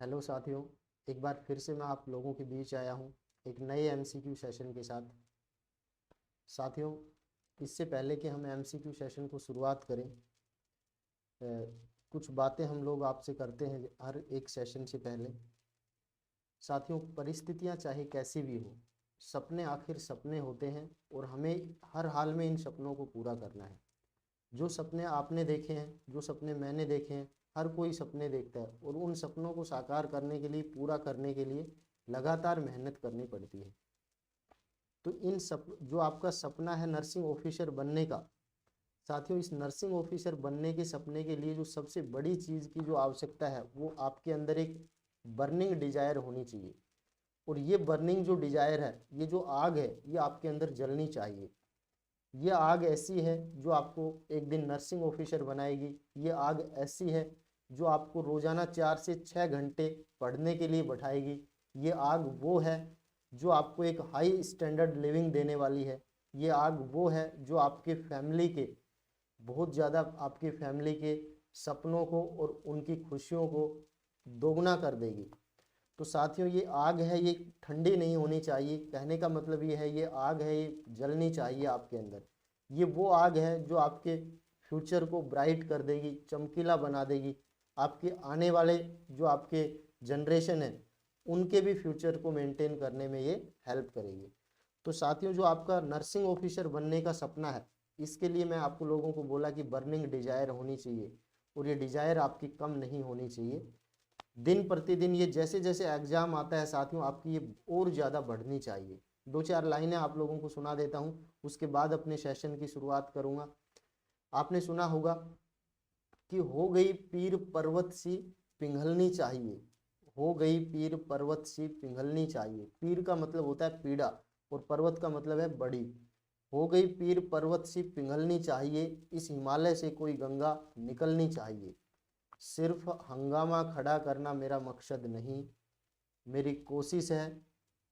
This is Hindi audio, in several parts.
हेलो साथियों, एक बार फिर से मैं आप लोगों के बीच आया हूँ एक नए एमसीक्यू सेशन के साथ। साथियों, इससे पहले कि हम एमसीक्यू सेशन को शुरुआत करें, कुछ बातें हम लोग आपसे करते हैं हर एक सेशन से पहले। साथियों, परिस्थितियाँ चाहे कैसी भी हो, सपने आखिर सपने होते हैं और हमें हर हाल में इन सपनों को पूरा करना है। जो सपने आपने देखे हैं, जो सपने मैंने देखे हैं, हर कोई सपने देखता है और उन सपनों को साकार करने के लिए, पूरा करने के लिए लगातार मेहनत करनी पड़ती है। तो जो आपका सपना है नर्सिंग ऑफिसर बनने का, साथियों, इस नर्सिंग ऑफिसर बनने के सपने के लिए जो सबसे बड़ी चीज़ की जो आवश्यकता है, वो आपके अंदर एक बर्निंग डिजायर होनी चाहिए। और ये बर्निंग जो डिजायर है, ये जो आग है, ये आपके अंदर जलनी चाहिए। ये आग ऐसी है जो आपको एक दिन नर्सिंग ऑफिसर बनाएगी। ये आग ऐसी है जो आपको रोजाना 4 से 6 घंटे पढ़ने के लिए बैठाएगी। ये आग वो है जो आपको एक हाई स्टैंडर्ड लिविंग देने वाली है। ये आग वो है जो आपके फैमिली के, बहुत ज़्यादा आपकी फैमिली के सपनों को और उनकी खुशियों को दोगुना कर देगी। तो साथियों, ये आग है, ये ठंडी नहीं होनी चाहिए। कहने का मतलब ये है, ये आग है, ये जलनी चाहिए आपके अंदर। ये वो आग है जो आपके फ्यूचर को ब्राइट कर देगी, चमकीला बना देगी। आपके आने वाले जो आपके जनरेशन है, उनके भी फ्यूचर को मेंटेन करने में ये हेल्प करेगी। तो साथियों, जो आपका नर्सिंग ऑफिसर बनने का सपना है, इसके लिए मैं आपको लोगों को बोला कि बर्निंग डिजायर होनी चाहिए और ये डिजायर आपकी कम नहीं होनी चाहिए। दिन प्रतिदिन ये जैसे जैसे एग्जाम आता है साथियों, आपकी ये और ज़्यादा बढ़नी चाहिए। 2-4 लाइनें आप लोगों को सुना देता हूँ, उसके बाद अपने सेशन की शुरुआत करूँगा। आपने सुना होगा कि हो गई पीर पर्वत सी पिघलनी चाहिए। हो गई पीर पर्वत सी पिघलनी चाहिए। पीर का मतलब होता है पीड़ा और पर्वत का मतलब है बड़ी। हो गई पीर पर्वत सी पिघलनी चाहिए, इस हिमालय से कोई गंगा निकलनी चाहिए। सिर्फ हंगामा खड़ा करना मेरा मकसद नहीं, मेरी कोशिश है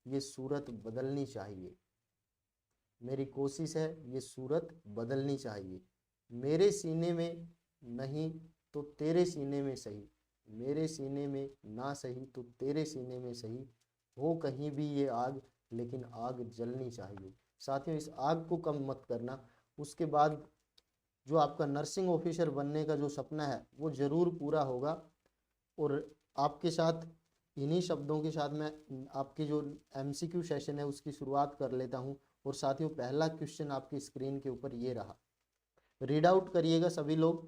ये सूरत बदलनी चाहिए। मेरी कोशिश है ये सूरत बदलनी चाहिए। मेरे सीने में नहीं तो तेरे सीने में सही, मेरे सीने में ना सही तो तेरे सीने में सही, हो कहीं भी ये आग लेकिन आग जलनी चाहिए। साथियों, इस आग को कम मत करना। उसके बाद जो आपका नर्सिंग ऑफिसर बनने का जो सपना है, वो ज़रूर पूरा होगा। और आपके साथ इन्हीं शब्दों के साथ मैं आपके जो एमसीक्यू सेशन है उसकी शुरुआत कर लेता हूं। और साथियों, पहला क्वेश्चन आपकी स्क्रीन के ऊपर ये रहा, रीड आउट करिएगा सभी लोग।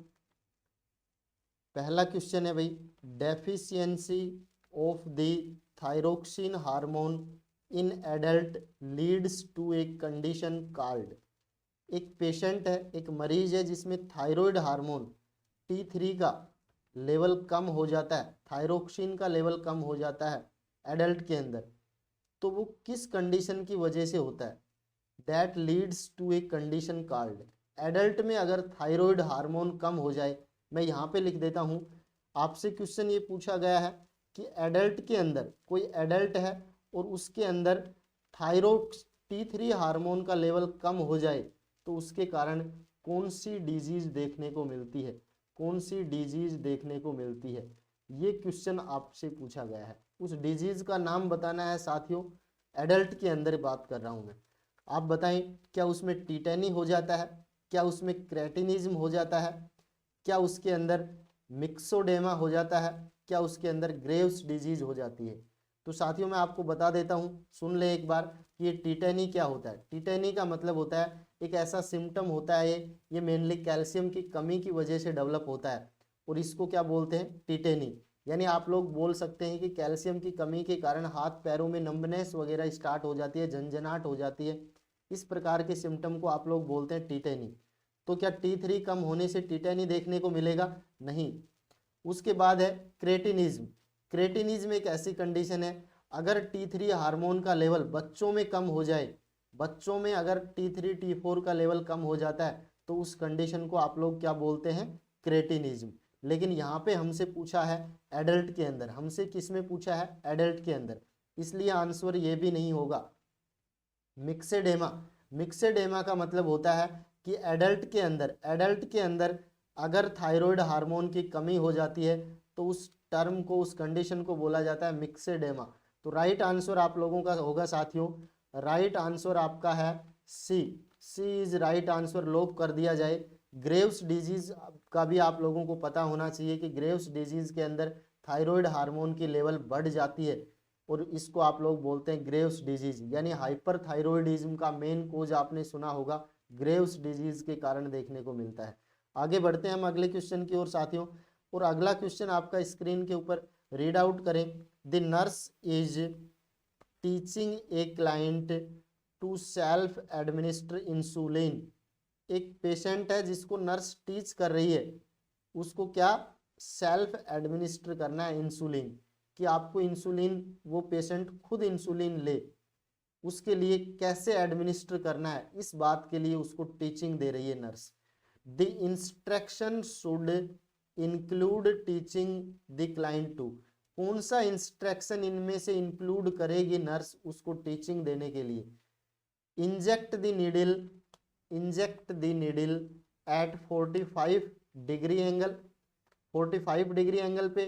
पहला क्वेश्चन है भाई, deficiency of the thyroxine hormone in adult leads to a condition called. एक पेशेंट है, एक मरीज है जिसमें थायराइड हार्मोन T3 का लेवल कम हो जाता है, थायरोक्सिन का लेवल कम हो जाता है एडल्ट के अंदर। तो वो किस कंडीशन की वजह से होता है? That leads to a condition called. Adult में अगर थायराइड हार्मोन कम हो जाए, मैं यहाँ पे लिख देता हूँ, आपसे क्वेश्चन ये पूछा गया है कि एडल्ट के अंदर, कोई एडल्ट है और उसके अंदर थायरोक्स T3 हार्मोन का लेवल कम हो जाए तो उसके कारण कौन सी डिजीज देखने को मिलती है? कौन सी डिजीज देखने को मिलती है? ये क्वेश्चन आपसे पूछा गया है। उस डिजीज का नाम बताना है साथियों। एडल्ट के अंदर बात कर रहा हूं मैं। आप बताएं, क्या उसमें टीटेनी हो जाता है? क्या उसमें क्रेटिनिज्म हो जाता है? क्या उसके अंदर मिक्सोडेमा हो जाता है? क्या उसके अंदर ग्रेव्स डिजीज हो जाती है? तो साथियों, मैं आपको बता देता हूं, सुन ले एक बार कि ये टीटेनी क्या होता है। टीटेनी का मतलब होता है एक ऐसा सिम्टम होता है, ये मेनली कैल्शियम की कमी की वजह से डेवलप होता है और इसको क्या बोलते हैं? टीटेनी। यानी आप लोग बोल सकते हैं कि कैल्शियम की कमी के कारण हाथ पैरों में नंबनेस वगैरह स्टार्ट हो जाती है, झंझनाहट हो जाती है। इस प्रकार के सिम्टम को आप लोग बोलते हैं टीटेनी। तो क्या T3 कम होने से टीटेनी देखने को मिलेगा? नहीं। उसके बाद है क्रेटिनिज्म। क्रेटिनिज्म एक ऐसी कंडीशन है, अगर T3 हार्मोन का लेवल बच्चों में कम हो जाए, बच्चों में अगर T3 T4 का लेवल कम हो जाता है तो उस कंडीशन को आप लोग क्या बोलते हैं? क्रेटिनिज्म। लेकिन यहाँ पे हमसे पूछा है एडल्ट के अंदर, हमसे किस में पूछा है? एडल्ट के अंदर, इसलिए आंसर ये भी नहीं होगा। मिक्सेडेमा। मिक्सेडेमा का मतलब होता है कि एडल्ट के अंदर अगर थायराइड हार्मोन की कमी हो जाती है तो उस टर्म को, उस कंडीशन को बोला जाता है मिक्सेडेमा। तो राइट आंसर आप लोगों का होगा साथियों, राइट आंसर आपका है सी। सी इज राइट आंसर, लॉक कर दिया जाए। ग्रेव्स डिजीज का भी आप लोगों को पता होना चाहिए कि ग्रेव्स डिजीज के अंदर थायराइड हार्मोन की लेवल बढ़ जाती है और इसको आप लोग बोलते हैं ग्रेव्स डिजीज, यानी हाइपरथायरॉयडिज्म का मेन कोज आपने सुना होगा, ग्रेव्स डिजीज के कारण देखने को मिलता है। आगे बढ़ते हैं हम अगले क्वेश्चन की ओर साथियों, और अगला क्वेश्चन आपका स्क्रीन के ऊपर रीड आउट करें। The nurse is teaching a client to self administer insulin. एक पेशेंट है जिसको नर्स टीच कर रही है, उसको क्या सेल्फ एडमिनिस्टर करना है इंसुलिन, कि आपको इंसुलिन, वो पेशेंट खुद इंसुलिन ले, उसके लिए कैसे एडमिनिस्टर करना है, इस बात के लिए उसको टीचिंग दे रही है nurse. The instruction should include teaching the client to. कौन सा इंस्ट्रक्शन इनमें से इंक्लूड करेगी नर्स उसको टीचिंग देने के लिए? Inject the needle, inject the needle at 45 degree angle, 45 degree angle पे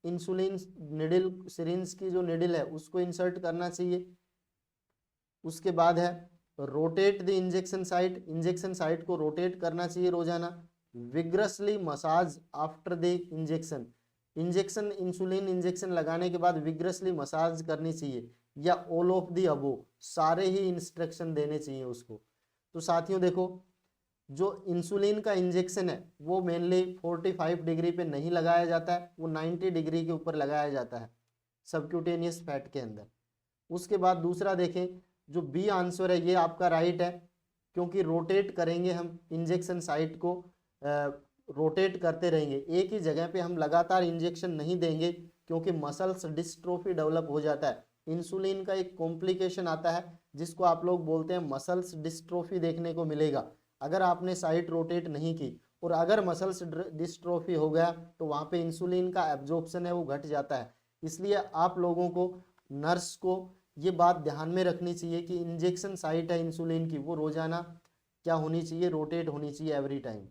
इंसुलिन निडल, सिरिंज की जो निडल है उसको इंसर्ट करना चाहिए। उसके बाद है rotate the injection site, injection site को रोटेट करना चाहिए रोजाना। Vigorously massage after the injection, injection insulin injection लगाने के बाद विग्रसली मसाज करनी चाहिए, या ऑल ऑफ द अबो, सारे ही इंस्ट्रक्शन देने चाहिए उसको। तो साथियों देखो, जो इंसुलिन का इंजेक्शन है वो मेनली 45 डिग्री पे नहीं लगाया जाता है, वो 90 डिग्री के ऊपर लगाया जाता है सबक्यूटेनियस फैट के अंदर। उसके बाद दूसरा देखें, जो बी आंसर है ये आपका राइट है, क्योंकि रोटेट करेंगे हम इंजेक्शन साइट को, रोटेट करते रहेंगे, एक ही जगह पे हम लगातार इंजेक्शन नहीं देंगे, क्योंकि मसल्स डिस्ट्रोफी डेवलप हो जाता है। इंसुलिन का एक कॉम्प्लिकेशन आता है जिसको आप लोग बोलते हैं मसल्स डिस्ट्रोफी देखने को मिलेगा अगर आपने साइट रोटेट नहीं की, और अगर मसल्स डिस्ट्रोफी हो गया तो वहाँ पे इंसुलिन का एब्जॉर्प्शन है वो घट जाता है। इसलिए आप लोगों को, नर्स को ये बात ध्यान में रखनी चाहिए कि इंजेक्शन साइट है इंसुलिन की वो रोजाना क्या होनी चाहिए, रोटेट होनी चाहिए एवरी टाइम।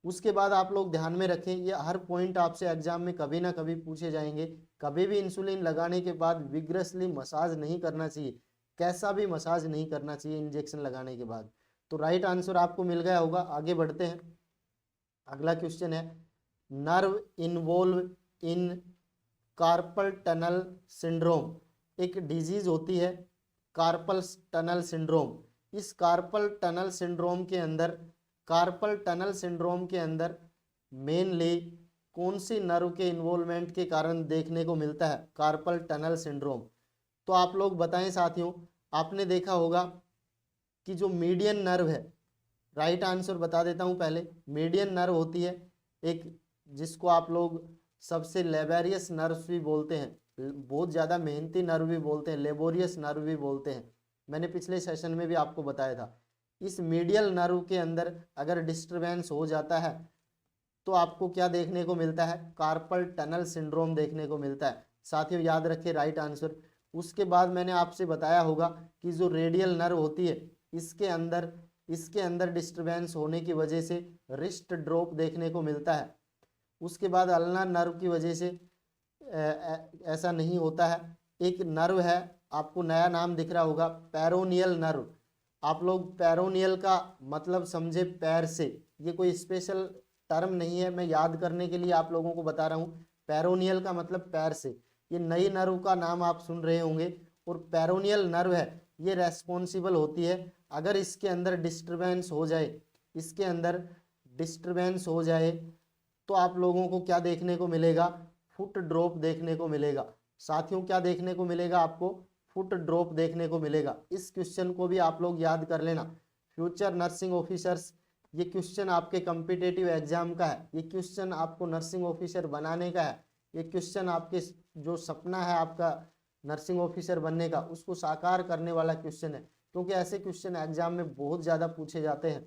उसके बाद आप लोग ध्यान में रखें, ये हर पॉइंट आपसे एग्जाम में कभी ना कभी पूछे जाएंगे, कभी भी इंसुलिन लगाने के बाद विग्रसली मसाज नहीं करना चाहिए, कैसा भी मसाज नहीं करना चाहिए इंजेक्शन लगाने के बाद। तो राइट आंसर आपको मिल गया होगा। आगे बढ़ते हैं, अगला क्वेश्चन है, nerve involve in carpal tunnel syndrome. एक डिजीज होती है कार्पल टनल सिंड्रोम। इस कार्पल टनल सिंड्रोम के अंदर, कार्पल टनल सिंड्रोम के अंदर मेनली कौन सी नर्व के इन्वॉल्वमेंट के कारण देखने को मिलता है कार्पल टनल सिंड्रोम? तो आप लोग बताएं साथियों, आपने देखा होगा कि जो मीडियन नर्व है, राइट आंसर बता देता हूं पहले, मीडियन नर्व होती है एक, जिसको आप लोग सबसे लेबोरियस नर्व भी बोलते हैं, बहुत ज़्यादा मेहनती नर्व भी बोलते हैं, लेबोरियस नर्व भी बोलते हैं, मैंने पिछले सेशन में भी आपको बताया था। इस मीडियल नर्व के अंदर अगर डिस्टरबेंस हो जाता है तो आपको क्या देखने को मिलता है, कार्पल टनल सिंड्रोम देखने को मिलता है। साथियों याद रखें राइट आंसर। उसके बाद मैंने आपसे बताया होगा कि जो रेडियल नर्व होती है इसके अंदर डिस्टरबेंस होने की वजह से रिस्ट ड्रॉप देखने को मिलता है। उसके बाद अल्नर नर्व की वजह से ऐसा नहीं होता है। एक नर्व है, आपको नया नाम दिख रहा होगा, पेरोनियल नर्व। आप लोग पेरोनियल का मतलब समझे पैर से, ये कोई स्पेशल टर्म नहीं है, मैं याद करने के लिए आप लोगों को बता रहा हूँ। पेरोनियल का मतलब पैर से, ये नई नर्व का नाम आप सुन रहे होंगे। और पेरोनियल नर्व है, ये रेस्पॉन्सिबल होती है अगर इसके अंदर डिस्टरबेंस हो जाए, इसके अंदर डिस्टरबेंस हो जाए तो आप लोगों को क्या देखने को मिलेगा, फुट ड्रॉप देखने को मिलेगा। साथियों क्या देखने को मिलेगा आपको, फुट ड्रॉप देखने को मिलेगा। इस क्वेश्चन को भी आप लोग याद कर लेना, फ्यूचर नर्सिंग ऑफिसर्स, ये क्वेश्चन आपके कॉम्पिटिटिव एग्जाम का है, ये क्वेश्चन आपको नर्सिंग ऑफिसर बनाने का है, ये क्वेश्चन आपके जो सपना है आपका नर्सिंग ऑफिसर बनने का उसको साकार करने वाला क्वेश्चन है, क्योंकि ऐसे क्वेश्चन एग्जाम में बहुत ज़्यादा पूछे जाते हैं।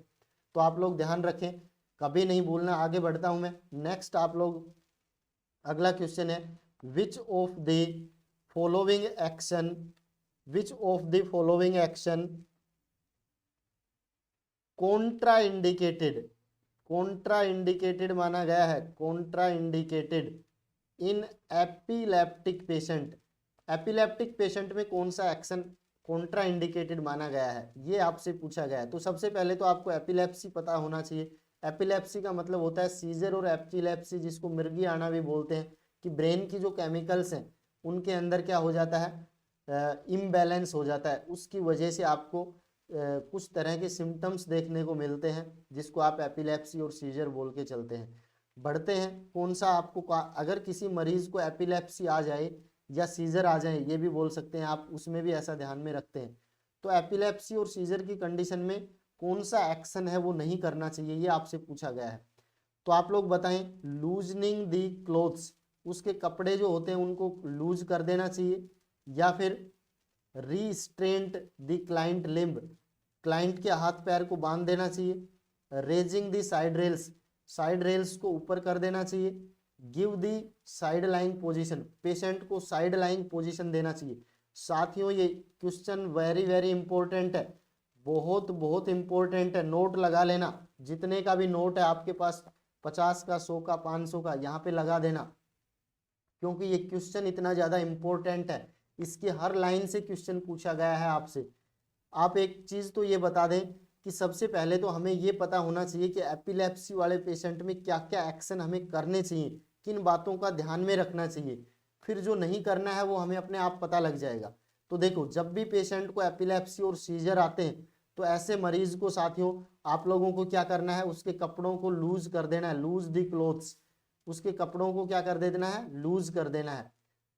तो आप लोग ध्यान रखें, कभी नहीं भूलना। आगे बढ़ता हूं मैं, नेक्स्ट आप लोग, अगला क्वेश्चन है, विच of the following action, which of the following action Contra indicated, Contra indicated माना गया है, Contra indicated in epileptic patient, epileptic patient में कौन सा एक्शन कॉन्ट्रा इंडिकेटेड माना गया है, ये आपसे पूछा गया है। तो सबसे पहले तो आपको एपिलेप्सी पता होना चाहिए। एपिलेप्सी का मतलब होता है सीजर और एपिलेप्सी, जिसको मिर्गी आना भी बोलते हैं, कि ब्रेन की जो केमिकल्स हैं उनके अंदर क्या हो जाता है, इम्बैलेंस हो जाता है। उसकी वजह से आपको कुछ तरह के सिम्टम्स देखने को मिलते हैं, जिसको आप एपिलेप्सी और सीजर बोल के चलते हैं। बढ़ते हैं, कौन सा आपको अगर किसी मरीज को एपिलेप्सी आ जाए या सीजर आ जाए, ये भी बोल सकते हैं आप, उसमें भी ऐसा ध्यान में रखते हैं। तो एपिलेप्सी और सीजर की कंडीशन में कौन सा एक्शन है वो नहीं करना चाहिए, ये आपसे पूछा गया है। तो आप लोग बताएं, लूजनिंग दी क्लोथ्स, उसके कपड़े जो होते हैं उनको लूज कर देना चाहिए, या फिर रीस्ट्रेंट द क्लाइंट लिम्ब, क्लाइंट के हाथ पैर को बांध देना चाहिए, raising the side rails, side rails को ऊपर कर देना चाहिए, गिव दी साइड लाइंग पोजीशन, पेशेंट को साइड लाइंग पोजीशन देना चाहिए। साथियों ये क्वेश्चन वेरी वेरी इंपॉर्टेंट है, बहुत बहुत इंपॉर्टेंट है, नोट लगा लेना। जितने का भी नोट है आपके पास, 50 का, 100 का, 500 का, यहाँ पे लगा देना, क्योंकि ये क्वेश्चन इतना ज़्यादा इंपॉर्टेंट है। इसकी हर लाइन से क्वेश्चन पूछा गया है आपसे। आप एक चीज़ तो ये बता दें कि सबसे पहले तो हमें ये पता होना चाहिए कि एपिलेप्सी वाले पेशेंट में क्या क्या एक्शन हमें करने चाहिए, किन बातों का ध्यान में रखना चाहिए। फिर जो नहीं करना है वो हमें अपने आप पता लग जाएगा। तो देखो, जब भी पेशेंट को एपिलेप्सी और सीजर आते हैं तो ऐसे मरीज को साथियों आप लोगों को क्या करना है, उसके कपड़ों को लूज कर देना है, लूज दी क्लोथ्स, उसके कपड़ों को क्या कर देना है, लूज कर देना है,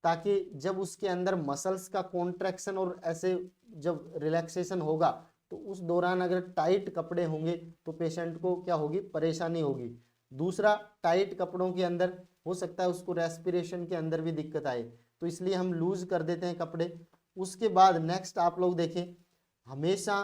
ताकि जब उसके अंदर मसल्स का कॉन्ट्रैक्शन और ऐसे जब रिलैक्सेशन होगा तो उस दौरान अगर टाइट कपड़े होंगे तो पेशेंट को क्या होगी, परेशानी होगी। दूसरा, टाइट कपड़ों के अंदर हो सकता है उसको रेस्पिरेशन के अंदर भी दिक्कत आए, तो इसलिए हम लूज कर देते हैं कपड़े। उसके बाद नेक्स्ट आप लोग देखें, हमेशा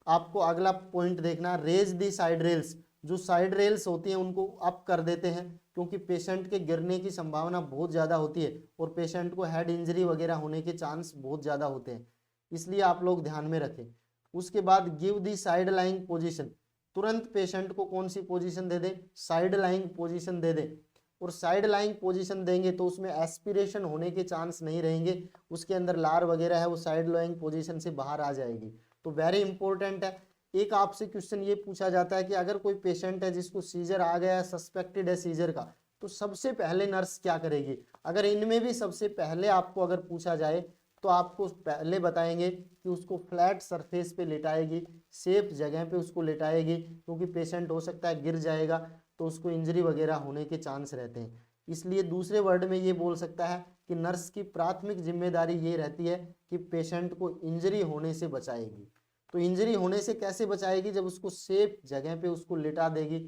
आपको अगला पॉइंट देखना, रेज दी साइड रेल्स, जो साइड रेल्स होती हैं उनको अप कर देते हैं, क्योंकि पेशेंट के गिरने की संभावना बहुत ज़्यादा होती है और पेशेंट को हेड इंजरी वगैरह होने के चांस बहुत ज़्यादा होते हैं, इसलिए आप लोग ध्यान में रखें। उसके बाद गिव दी साइड लाइंग पोजीशन, तुरंत पेशेंट को कौन सी पोजीशन दे दें, साइड लाइंग पोजीशन दे दें। और साइड लाइंग पोजीशन देंगे तो उसमें एस्पिरेशन होने के चांस नहीं रहेंगे, उसके अंदर लार वगैरह है वो साइड लाइंग पोजीशन से बाहर आ जाएगी। तो वेरी इंपॉर्टेंट है। एक आपसे क्वेश्चन ये पूछा जाता है कि अगर कोई पेशेंट है जिसको सीजर आ गया है, सस्पेक्टेड है सीजर का, तो सबसे पहले नर्स क्या करेगी। अगर इनमें भी सबसे पहले आपको अगर पूछा जाए तो आपको पहले बताएंगे कि उसको फ्लैट सरफेस पे लेटाएगी, सेफ जगह पे उसको लेटाएगी, क्योंकि पेशेंट हो सकता है गिर जाएगा तो उसको इंजरी वगैरह होने के चांस रहते हैं। इसलिए दूसरे वर्ड में ये बोल सकता है कि नर्स की प्राथमिक जिम्मेदारी ये रहती है कि पेशेंट को इंजरी होने से बचाएगी। तो इंजरी होने से कैसे बचाएगी, जब उसको सेफ जगह पे उसको लिटा देगी,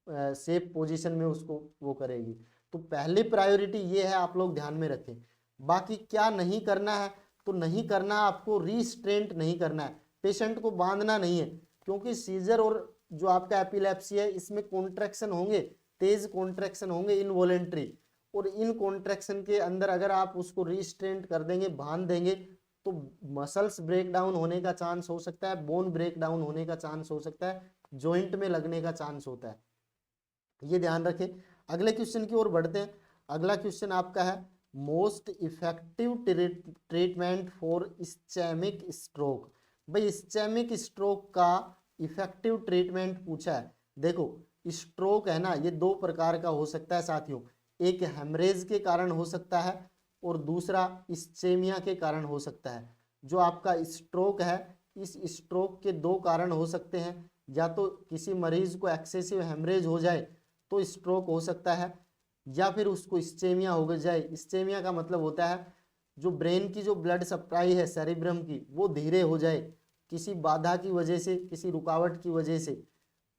सेफ पोजीशन में उसको वो करेगी। तो पहली प्रायोरिटी ये है, आप लोग ध्यान में रखें। बाकी क्या नहीं करना है, तो नहीं करना आपको, रीस्ट्रेंट नहीं करना है, पेशेंट को बांधना नहीं है, क्योंकि सीजर और जो आपका एपिलेप्सी है इसमें कॉन्ट्रैक्शन होंगे, तेज कॉन्ट्रैक्शन होंगे इनवॉलेंट्री, और इन कॉन्ट्रैक्शन के अंदर अगर आप उसको रीस्ट्रेंट कर देंगे, बांध देंगे, तो मसल्स ब्रेक डाउन होने का चांस हो सकता है, बोन ब्रेक डाउन होने का चांस हो सकता है, जॉइंट में लगने का चांस होता है, ये ध्यान रखें। अगले क्वेश्चन की ओर बढ़ते हैं। अगला क्वेश्चन आपका है, most effective treatment for ischaemic stroke. भाई इस्चेमिक स्ट्रोक का इफेक्टिव ट्रीटमेंट पूछा है। देखो, स्ट्रोक है ना, ये दो प्रकार का हो सकता है साथियों, एक हेमरेज के कारण हो सकता है और दूसरा इस्चेमिया के कारण हो सकता है। जो आपका स्ट्रोक है, इस स्ट्रोक के दो कारण हो सकते हैं, या तो किसी मरीज को एक्सेसिव हेमरेज हो जाए तो स्ट्रोक हो सकता है, या फिर उसको इस्चेमिया हो जाए। इस्चेमिया का मतलब होता है जो ब्रेन की जो ब्लड सप्लाई है सेरिब्रम की, वो धीरे हो जाए किसी बाधा की वजह से, किसी रुकावट की वजह से,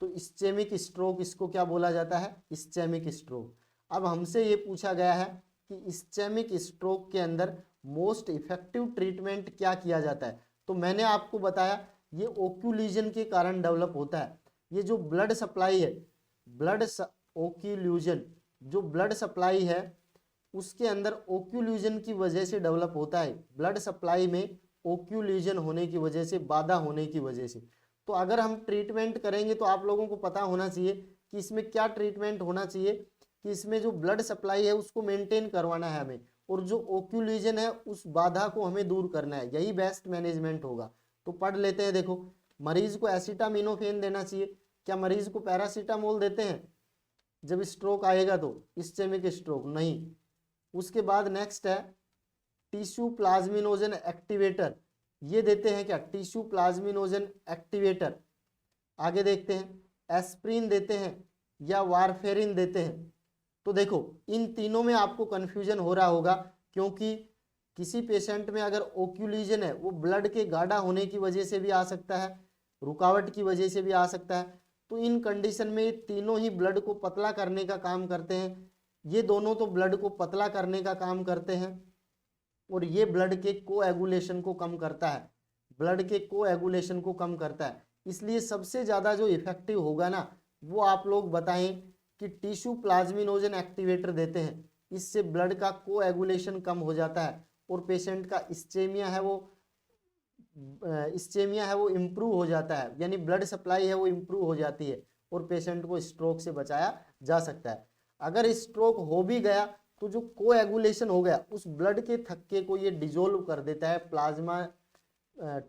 तो इस्चेमिक स्ट्रोक इसको क्या बोला जाता है, इस्चेमिक स्ट्रोक। अब हमसे ये पूछा गया है कि इस्चेमिक स्ट्रोक के अंदर मोस्ट इफेक्टिव ट्रीटमेंट क्या किया जाता है। तो मैंने आपको बताया ये ओक्यूल्यूजन के कारण डेवलप होता है। ये जो ब्लड सप्लाई है, ब्लड ओक्यूल्यूजन, जो ब्लड सप्लाई है उसके अंदर ओक्यूल्यूजन की वजह से डेवलप होता है, ब्लड सप्लाई में ओक्यूल्यूजन होने की वजह से, बाधा होने की वजह से। तो अगर हम ट्रीटमेंट करेंगे तो आप लोगों को पता होना चाहिए कि इसमें क्या ट्रीटमेंट होना चाहिए, कि इसमें जो ब्लड सप्लाई है उसको मेंटेन करवाना है हमें, और जो ओक्यूलीजन है उस बाधा को हमें दूर करना है, यही बेस्ट मैनेजमेंट होगा। तो पढ़ लेते हैं। देखो, मरीज को एसिटामिनोफेन देना चाहिए। क्या मरीज को पैरासीटामोल देते हैं जब स्ट्रोक आएगा तो? इस्चेमिक स्ट्रोक नहीं। उसके बाद नेक्स्ट है टिश्यू प्लाज्मिनोजन एक्टिवेटर, ये देते हैं क्या? Tissue plasminogen activator. आगे देखते हैं एस्प्रिन देते हैं या वारफेरिन देते हैं। तो देखो, इन तीनों में आपको कंफ्यूजन हो रहा होगा, क्योंकि किसी पेशेंट में अगर ओक्यूलीजन है वो ब्लड के गाढ़ा होने की वजह से भी आ सकता है, रुकावट की वजह से भी आ सकता है। तो इन कंडीशन में ये तीनों ही ब्लड को पतला करने का काम करते हैं। ये दोनों तो ब्लड को पतला करने का काम करते हैं, और ये ब्लड के कोएगुलेशन को कम करता है, ब्लड के कोएगुलेशन को कम करता है। इसलिए सबसे ज़्यादा जो इफेक्टिव होगा ना, वो आप लोग बताएं कि टिश्यू प्लाज्मिनोजन एक्टिवेटर देते हैं। इससे ब्लड का कोएगुलेशन कम हो जाता है, और पेशेंट का इस्चेमिया है वो इम्प्रूव हो जाता है, यानी ब्लड सप्लाई है वो इम्प्रूव हो जाती है, और पेशेंट को स्ट्रोक से बचाया जा सकता है। अगर स्ट्रोक हो भी गया तो जो कोएगुलेशन हो गया उस ब्लड के थक्के को ये डिजोल्व कर देता है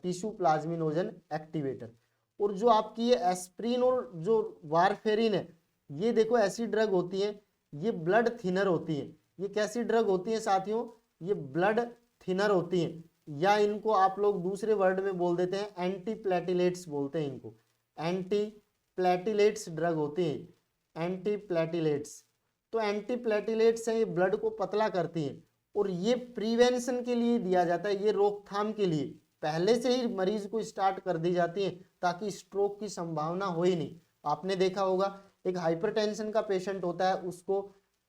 टिश्यू प्लाज्मिनोजन एक्टिवेटर। और जो आपकी ये एस्प्रिन और जो वारफेरिन है, ये देखो ऐसी ड्रग होती है, ये ब्लड थिनर होती है। ये कैसी ड्रग होती है साथियों? ये ब्लड थिनर होती है, या इनको आप लोग दूसरे वर्ड में बोल देते हैं एंटी प्लेटिलेट्स बोलते हैं इनको। एंटी प्लेटिलेट्स ड्रग होती है, एंटी प्लेटिलेट्स। तो एंटी प्लेटिलेट्स हैं, ये ब्लड को पतला करती हैं, और ये प्रिवेंशन के लिए दिया जाता है, ये रोकथाम के लिए पहले से ही मरीज को स्टार्ट कर दी जाती है, ताकि स्ट्रोक की संभावना हो ही नहीं। आपने देखा होगा एक हाइपरटेंशन का पेशेंट होता है, उसको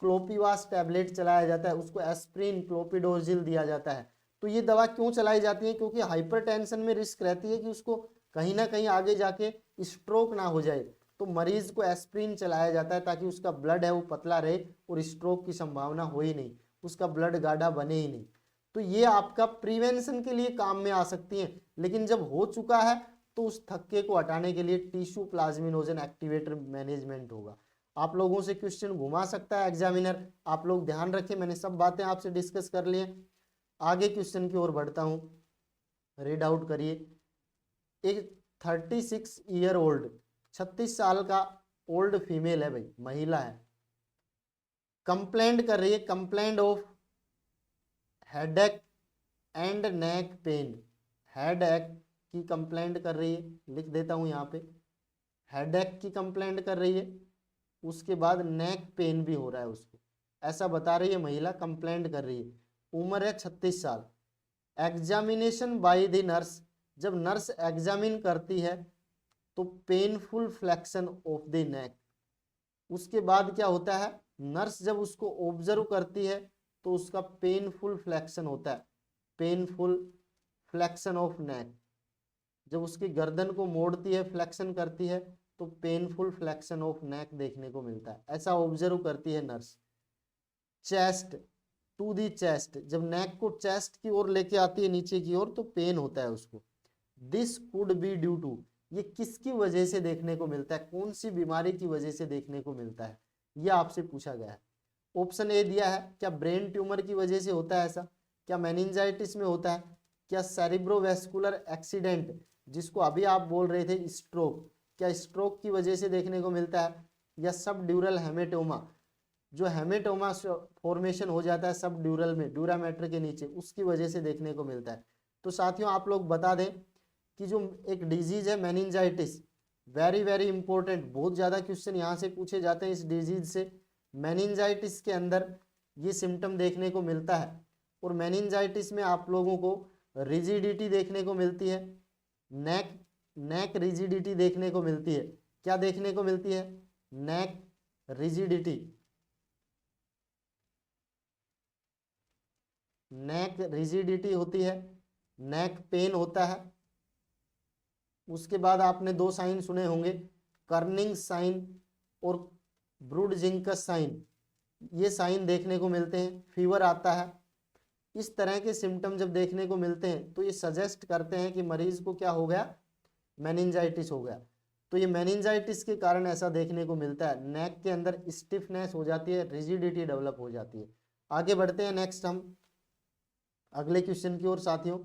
क्लोपिवास टैबलेट चलाया जाता है, उसको एस्प्रिन क्लोपिडोजिल दिया जाता है। तो ये दवा क्यों चलाई जाती है? क्योंकि हाइपरटेंशन में रिस्क रहती है कि उसको कहीं ना कहीं आगे जाके स्ट्रोक ना हो जाए, तो मरीज को एस्प्रिन चलाया जाता है ताकि उसका ब्लड है वो पतला रहे और स्ट्रोक की संभावना हो ही नहीं, उसका ब्लड गाढ़ा बने ही नहीं। तो ये आपका प्रिवेंशन के लिए काम में आ सकती है, लेकिन जब हो चुका है तो उस थक्के को हटाने के लिए टिश्यू प्लाज्मिनोजन एक्टिवेटर मैनेजमेंट होगा। आप लोगों से क्वेश्चन घुमा सकता है एग्जामिनर, आप लोग ध्यान रखें, मैंने सब बातें आपसे डिस्कस कर ली हैं। आगे क्वेश्चन की ओर बढ़ता हूं, रीड आउट करिए। एक 36 ईयर ओल्ड, 36 साल का ओल्ड फीमेल है भाई, महिला है, कंप्लेंट कर रही है, complaint of headache and neck pain. Headache की कंप्लेंट कर रही है, लिख देता हूं यहाँ पे, हेडेक की कंप्लेंट कर रही है, उसके बाद नेक पेन भी हो रहा है उसको, ऐसा बता रही है महिला, कंप्लेंट कर रही है। उम्र है 36 साल। एग्जामिनेशन बाय द नर्स, जब नर्स एग्जामिन करती है तो painful flexion of the neck. उसके बाद क्या होता है, नर्स जब उसको ऑब्जर्व करती है तो उसका पेनफुल फ्लेक्शन होता है, पेनफुल फ्लेक्शन ऑफ नेक। जब उसकी गर्दन को मोड़ती है, फ्लेक्शन करती है, तो पेनफुल फ्लेक्शन ऑफ नेक देखने को मिलता है, ऐसा ऑब्जर्व करती है nurse. Chest, to the chest, जब नेक को चेस्ट की ओर लेके आती है नीचे की ओर तो पेन होता है उसको। This could be due to, ये किसकी वजह से देखने को मिलता है, कौन सी बीमारी की वजह से देखने को मिलता है, ये आपसे पूछा गया है। ऑप्शन ए दिया है, क्या ब्रेन ट्यूमर की वजह से होता है ऐसा, क्या मेनिंजाइटिस में होता है, क्या सेरिब्रोवैस्कुलर एक्सीडेंट जिसको अभी आप बोल रहे थे स्ट्रोक, क्या स्ट्रोक की वजह से देखने को मिलता है, या सब ड्यूरल हेमेटोमा, जो हेमेटोमा फॉर्मेशन हो जाता है सब ड्यूरल में, ड्यूरामेटर के नीचे, उसकी वजह से देखने को मिलता है। तो साथियों आप लोग बता दें कि जो एक डिजीज है मेनिंजाइटिस, वेरी वेरी इंपॉर्टेंट, बहुत ज़्यादा क्वेश्चन यहाँ से पूछे जाते हैं इस डिजीज से। मेनिंजाइटिस के अंदर ये सिम्टम देखने को मिलता है, और मेनिंजाइटिस में आप लोगों को रिजिडिटी देखने को मिलती है, नेक रिजिडिटी देखने को मिलती है। क्या देखने को मिलती है? नेक रिजिडिटी, नेक रिजिडिटी होती है, नेक पेन होता है। उसके बाद आपने दो साइन सुने होंगे, कर्निंग साइन और ब्रूडजिंकस साइन, ये साइन देखने को मिलते हैं, फीवर आता है। इस तरह के सिम्टम जब देखने को मिलते हैं तो ये सजेस्ट करते हैं कि मरीज को क्या हो गया, मेनिंजाइटिस हो गया। तो ये मेनिंजाइटिस के कारण ऐसा देखने को मिलता है, नेक के अंदर स्टिफनेस हो जाती है, रिजिडिटी डेवलप हो जाती है। आगे बढ़ते हैं नेक्स्ट हम अगले क्वेश्चन की ओर साथियों।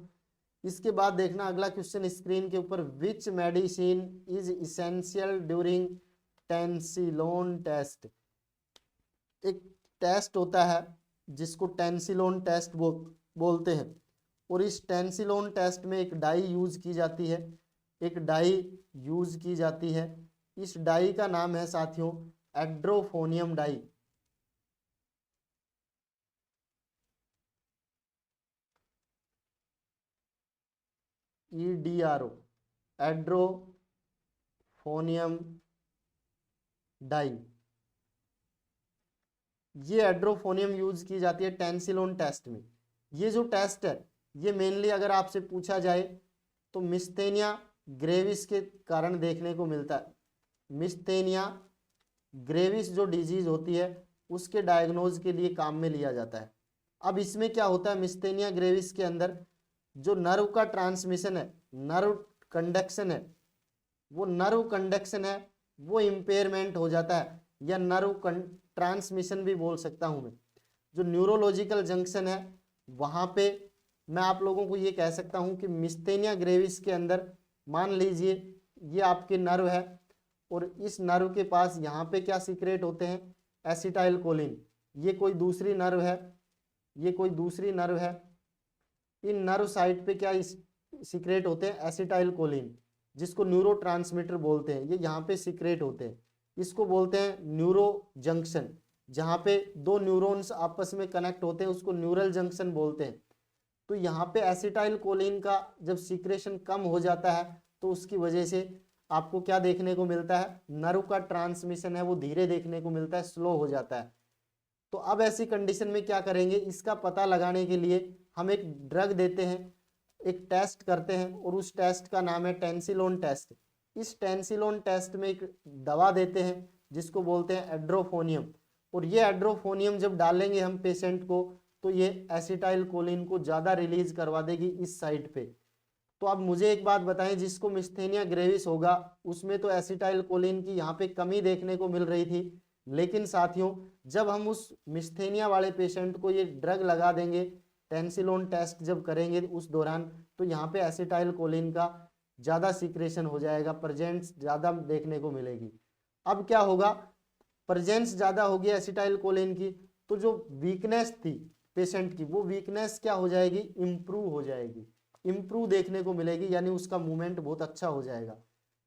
इसके बाद देखना अगला क्वेश्चन स्क्रीन के ऊपर, which medicine is essential during Tensilon test. एक टेस्ट होता है जिसको टेंसिलोन टेस्ट बोलते हैं, और इस टेंसिलोन टेस्ट में एक डाई यूज की जाती है, एक डाई यूज की जाती है। इस डाई का नाम है साथियों edrophonium dye. EDRO edrophonium dye. ये एड्रोफोनियम यूज की जाती है टेंसिलोन टेस्ट में। ये जो टेस्ट है ये मेनली अगर आपसे पूछा जाए तो मिस्थेनिया ग्रेविस के कारण देखने को मिलता है। मिस्थेनिया ग्रेविस जो डिजीज होती है उसके डायग्नोज के लिए काम में लिया जाता है। अब इसमें क्या होता है, मिस्थेनिया ग्रेविस के अंदर जो नर्व का ट्रांसमिशन है, नर्व कंडक्शन है, वो नर्व कंडक्शन है वो इम्पेयरमेंट हो जाता है, या नर्व ट्रांसमिशन भी बोल सकता हूं मैं। जो न्यूरोलॉजिकल जंक्शन है वहां पे मैं आप लोगों को ये कह सकता हूं कि मिस्थेनिया ग्रेविस के अंदर मान लीजिए ये आपके नर्व है, और इस नर्व के पास यहाँ पे क्या सीक्रेट होते हैं, एसिटाइल कोलिन। ये कोई दूसरी नर्व है, ये कोई दूसरी नर्व है, इन नर्व साइट पे क्या सीक्रेट होते हैं, एसिटाइल कोलिन, जिसको न्यूरोट्रांसमीटर बोलते हैं। ये यहाँ पे सीक्रेट होते हैं, इसको बोलते हैं न्यूरो जंक्शन। जहाँ पे दो न्यूरॉन्स आपस में कनेक्ट होते हैं उसको न्यूरल जंक्शन बोलते हैं। तो यहाँ पे एसिटाइल कोलिन का जब सीक्रेशन कम हो जाता है तो उसकी वजह से आपको क्या देखने को मिलता है, नर्व का ट्रांसमिशन है वो धीरे देखने को मिलता है, स्लो हो जाता है। तो अब ऐसी कंडीशन में क्या करेंगे, इसका पता लगाने के लिए हम एक ड्रग देते हैं, एक टेस्ट करते हैं, और उस टेस्ट का नाम है टेंसिलोन टेस्ट। इस टेंसिलोन टेस्ट में एक दवा देते हैं जिसको बोलते हैं एड्रोफोनियम, और ये एड्रोफोनियम जब डालेंगे हम पेशेंट को तो ये एसिटाइल कोलिन को ज़्यादा रिलीज करवा देगी इस साइड पे। तो अब मुझे एक बात बताएं, जिसको मिस्थेनिया ग्रेविस होगा उसमें तो एसिटाइल कोलिन की यहाँ पे कमी देखने को मिल रही थी, लेकिन साथियों जब हम उस मिस्थेनिया वाले पेशेंट को ये ड्रग लगा देंगे, टेंसिलोन टेस्ट जब करेंगे उस दौरान, तो यहाँ पे एसिटाइल कोलिन का ज़्यादा सीक्रेशन हो जाएगा, प्रेजेंस ज़्यादा देखने को मिलेगी। अब क्या होगा, प्रेजेंस ज़्यादा होगी एसिटाइल कोलिन की, तो जो वीकनेस थी पेशेंट की वो वीकनेस क्या हो जाएगी, इम्प्रूव हो जाएगी, इम्प्रूव देखने को मिलेगी, यानी उसका मूवमेंट बहुत अच्छा हो जाएगा,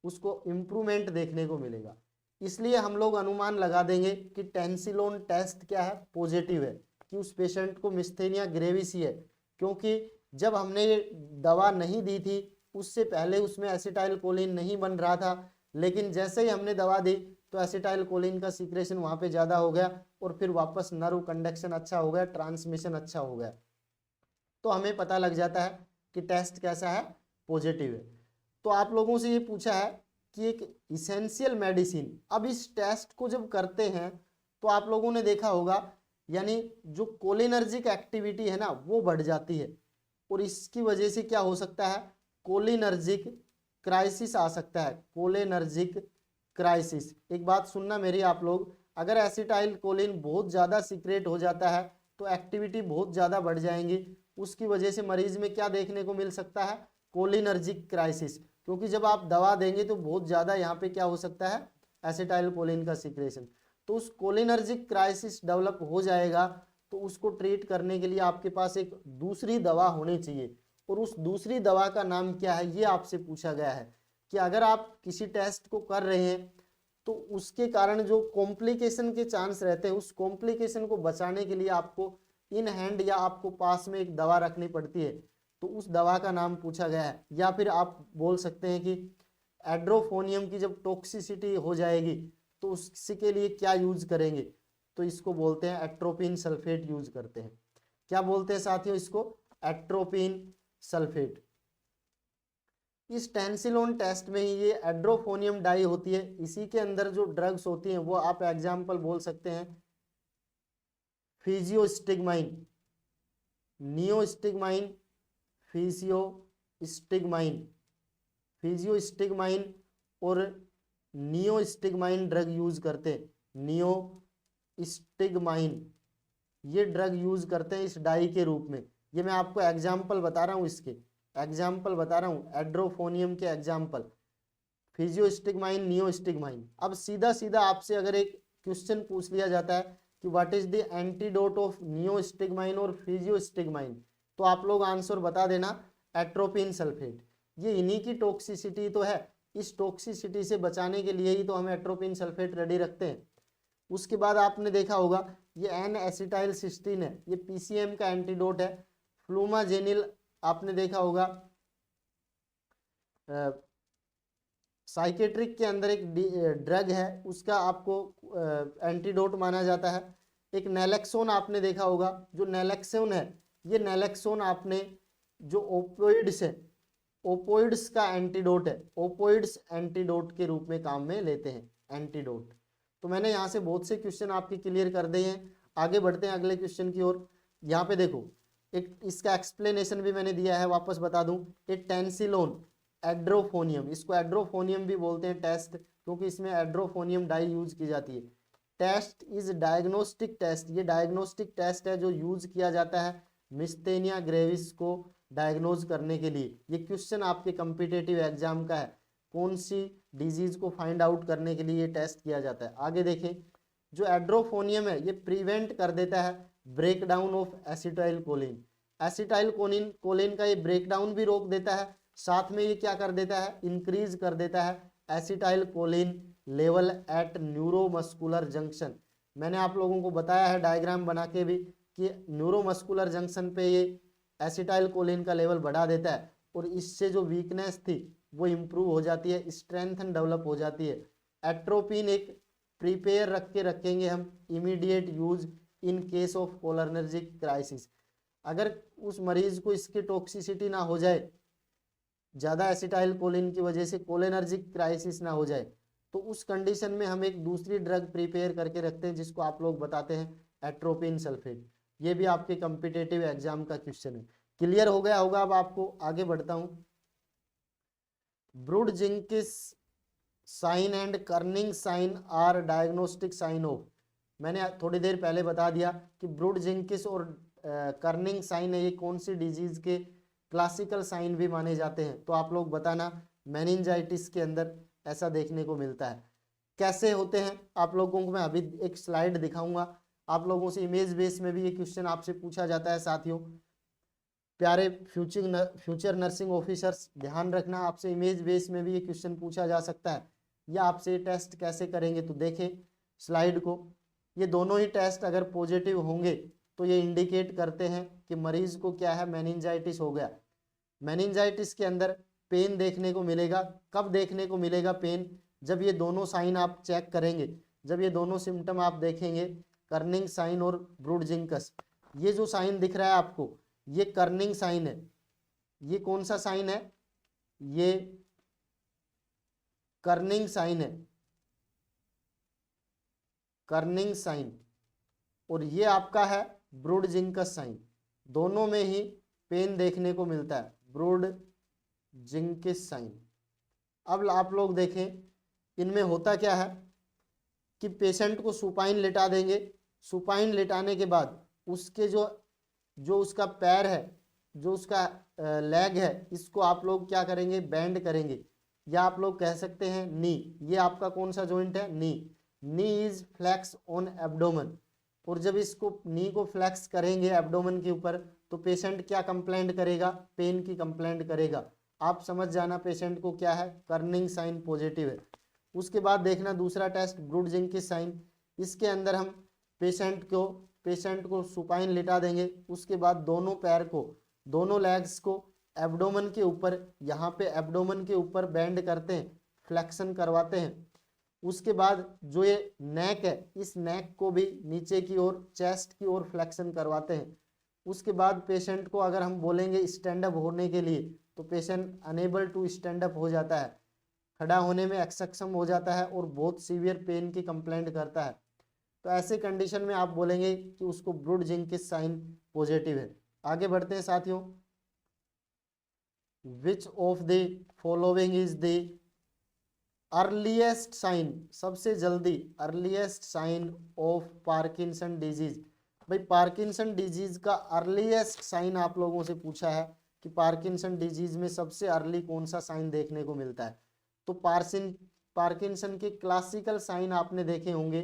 उसको इम्प्रूवमेंट देखने को मिलेगा। इसलिए हम लोग अनुमान लगा देंगे कि टेंसिलोन टेस्ट क्या है, पॉजिटिव है, कि उस पेशेंट को मिस्थेनिया ग्रेविस ही है। क्योंकि जब हमने ये दवा नहीं दी थी उससे पहले उसमें एसिटाइल कोलिन नहीं बन रहा था, लेकिन जैसे ही हमने दवा दी तो एसिटाइल कोलिन का सीक्रेशन वहाँ पे ज़्यादा हो गया, और फिर वापस नर्व कंडक्शन अच्छा हो गया, ट्रांसमिशन अच्छा हो गया, तो हमें पता लग जाता है कि टेस्ट कैसा है, पॉजिटिव है। तो आप लोगों से ये पूछा है कि एक इसेंशियल मेडिसिन, अब इस टेस्ट को जब करते हैं तो आप लोगों ने देखा होगा यानी जो कोलिनर्जिक एक्टिविटी है ना वो बढ़ जाती है, और इसकी वजह से क्या हो सकता है, कोलिनर्जिक क्राइसिस आ सकता है, कोलिनर्जिक क्राइसिस। एक बात सुनना मेरी आप लोग, अगर एसिटाइल कोलिन बहुत ज़्यादा सीक्रेट हो जाता है तो एक्टिविटी बहुत ज़्यादा बढ़ जाएंगी, उसकी वजह से मरीज में क्या देखने को मिल सकता है, कोलिनर्जिक क्राइसिस। क्योंकि जब आप दवा देंगे तो बहुत ज़्यादा यहाँ पे क्या हो सकता है, एसिटाइल कोलिन का सीक्रेशन, तो उस कोलिनर्जिक क्राइसिस डेवलप हो जाएगा। तो उसको ट्रीट करने के लिए आपके पास एक दूसरी दवा होनी चाहिए, और उस दूसरी दवा का नाम क्या है ये आपसे पूछा गया है, कि अगर आप किसी टेस्ट को कर रहे हैं तो उसके कारण जो कॉम्प्लिकेशन के चांस रहते हैं उस कॉम्प्लिकेशन को बचाने के लिए आपको इन हैंड या आपको पास में एक दवा रखनी पड़ती है, तो उस दवा का नाम पूछा गया है। या फिर आप बोल सकते हैं कि एड्रोफोनियम की जब टॉक्सिसिटी हो जाएगी तो उसके लिए क्या यूज करेंगे, तो इसको बोलते हैं एट्रोपिन सल्फेट यूज करते हैं। क्या बोलते हैं साथियों, इसको एट्रोपिन सल्फेट। इस टेंसिलोन टेस्ट में ही ये एड्रोफोनियम डाई होती है, इसी के अंदर जो ड्रग्स होती हैं वो आप एग्जाम्पल बोल सकते हैं फिजियोस्टिगमाइन, नियोस्टिगमाइन, फिजियोस्टिगमाइन, फिजियोस्टिगमाइन और नियोस्टिगमाइन ड्रग यूज करते हैं, नियोस्टिगमाइन ये ड्रग यूज करते हैं इस डाई के रूप में। ये मैं आपको एग्जाम्पल बता रहा हूँ, इसके एग्जाम्पल बता रहा हूँ, एड्रोफोनियम के एग्जाम्पल, फिजियोस्टिगमाइन, नियोस्टिगमाइन। अब सीधा सीधा आपसे अगर एक क्वेश्चन पूछ लिया जाता है कि what is the antidote of नियोस्टिगमाइन और फिजियोस्टिगमाइन, तो आप लोग आंसर बता देना एट्रोपिन सल्फेट। ये इन्हीं की टॉक्सिसिटी तो है, इस टॉक्सिसिटी से बचाने के लिए ही तो हम एट्रोपिन सल्फेट रेडी रखते हैं। उसके बाद आपने देखा होगा ये एन एसिटाइल सिस्टीन है, ये पीसीएम का एंटीडोट है। फ्लूमाजेनिल आपने देखा होगा साइकेट्रिक के अंदर एक ड्रग है, उसका आपको एंटीडोट माना जाता है। एक नैलेक्सोन आपने देखा होगा, जो नैलेक्सोन है, ये नैलेक्सोन आपने जो ओपोइड्स है, ओपोइड्स का एंटीडोट है, ओपोइड्स एंटीडोट के रूप में काम में लेते हैं एंटीडोट। तो मैंने यहाँ से बहुत से क्वेश्चन आपके क्लियर कर दिए हैं। आगे बढ़ते हैं अगले क्वेश्चन की ओर। यहाँ पे देखो एक इसका एक्सप्लेनेशन भी मैंने दिया है, वापस बता दूं, ये टेंसिलोन एड्रोफोनियम, इसको एड्रोफोनियम भी बोलते हैं टेस्ट, क्योंकि इसमें एड्रोफोनियम डाई यूज की जाती है। टेस्ट इज डायग्नोस्टिक टेस्ट, ये डायग्नोस्टिक टेस्ट है जो यूज किया जाता है मिस्थेनिया ग्रेविस को डायग्नोज करने के लिए। ये क्वेश्चन आपके कॉम्पिटिटिव एग्जाम का है, कौन सी डिजीज को फाइंड आउट करने के लिए ये टेस्ट किया जाता है। आगे देखें, जो एड्रोफोनियम है ये प्रिवेंट कर देता है break down of acetyl choline, acetyl choline का ये ब्रेक डाउन भी रोक देता है, साथ में ये क्या कर देता है, इंक्रीज कर देता है acetyl choline level at neuromuscular junction. मैंने आप लोगों को बताया है डायग्राम बना के भी कि न्यूरोमस्कुलर जंक्शन पे ये एसिटाइल कोलिन का लेवल बढ़ा देता है, और इससे जो वीकनेस थी वो इम्प्रूव हो जाती है, स्ट्रेंथन डेवलप हो जाती है। एट्रोपिन एक प्रिपेयर रख के रखेंगे हम, immediate use in case of cholinergic crisis. अगर उस मरीज को इसकी टॉक्सिसिटी ना हो जाए, ज़्यादा एसिटाइल कोलिन की वजह से कोलिनर्जिक क्राइसिस ना हो जाए, तो उस कंडीशन में हम एक दूसरी ड्रग प्रिपेयर करके रखते हैं जिसको आप लोग बताते हैं एट्रोपिन सल्फेट। ये भी आपके कॉम्पिटिटिव एग्जाम का क्वेश्चन है। क्लियर हो गया होगा अब आपको। आगे बढ़ता हूँ। Brudzinski's sign and Kernig sign are diagnostic sign of, मैंने थोड़ी देर पहले बता दिया कि ब्रूड-जिंकिस और कर्निंग साइन है, ये कौन सी डिजीज के क्लासिकल साइन भी माने जाते हैं। तो आप लोग बताना, मेनिंजाइटिस के अंदर ऐसा देखने को मिलता है। कैसे होते हैं आप लोगों को मैं अभी एक स्लाइड दिखाऊंगा, आप लोगों से इमेज बेस में भी ये क्वेश्चन आपसे पूछा जाता है साथियों। प्यारे फ्यूचर नर्सिंग ऑफिसर्स ध्यान रखना, आपसे इमेज बेस में भी ये क्वेश्चन पूछा जा सकता है। या आपसे टेस्ट कैसे करेंगे, तो देखें स्लाइड को, ये दोनों ही टेस्ट अगर पॉजिटिव होंगे तो ये इंडिकेट करते हैं कि मरीज को क्या है, मेनिंजाइटिस हो गया। मेनिंजाइटिस के अंदर पेन देखने को मिलेगा। कब देखने को मिलेगा पेन, जब ये दोनों साइन आप चेक करेंगे, जब ये दोनों सिम्टम आप देखेंगे, कर्निंग साइन और ब्रूड-जिंकस। ये जो साइन दिख रहा है आपको, ये कर्निंग साइन है। ये कौन सा साइन है, ये कर्निंग साइन है, कर्निंग साइन। और ये आपका है ब्रूड-जिंकस साइन। दोनों में ही पेन देखने को मिलता है, ब्रूड-जिंकस साइन। अब आप लोग देखें, इनमें होता क्या है कि पेशेंट को सुपाइन लिटा देंगे। सुपाइन लिटाने के बाद उसके जो उसका पैर है, जो उसका लेग है, इसको आप लोग क्या करेंगे, बेंड करेंगे, या आप लोग कह सकते हैं नी। ये आपका कौन सा जॉइंट है, नी। नी इज फ्लेक्स ऑन एब्डोमेन। और जब इसको नी को फ्लेक्स करेंगे एब्डोमेन के ऊपर, तो पेशेंट क्या कंप्लेंट करेगा, पेन की कंप्लेंट करेगा। आप समझ जाना पेशेंट को क्या है, कर्निंग साइन पॉजिटिव है। उसके बाद देखना दूसरा टेस्ट, ब्रूड-जिंकिस साइन। इसके अंदर हम पेशेंट को सुपाइन लिटा देंगे। उसके बाद दोनों पैर को, दोनों लेग्स को एब्डोमेन के ऊपर, यहाँ पे एब्डोमेन के ऊपर बेंड करते हैं, फ्लेक्शन करवाते हैं। उसके बाद जो ये नेक है, इस नेक को भी नीचे की ओर, चेस्ट की ओर फ्लेक्शन करवाते हैं। उसके बाद पेशेंट को अगर हम बोलेंगे स्टैंड अप होने के लिए, तो patient unable to stand up हो जाता है, खड़ा होने में अक्षम हो जाता है और बहुत सीवियर पेन की कंप्लेंट करता है। तो ऐसे कंडीशन में आप बोलेंगे कि उसको ब्रूड-जिंकिस साइन पॉजिटिव है। आगे बढ़ते हैं साथियों। Which of the following is the earliest sign, सबसे जल्दी earliest sign of Parkinson disease. भाई पार्किंसन डिजीज का अर्लीस्ट साइन आप लोगों से पूछा है कि पार्किंसन डिजीज में सबसे अर्ली कौन सा साइन देखने को मिलता है। तो पार्किंसन के क्लासिकल साइन आपने देखे होंगे,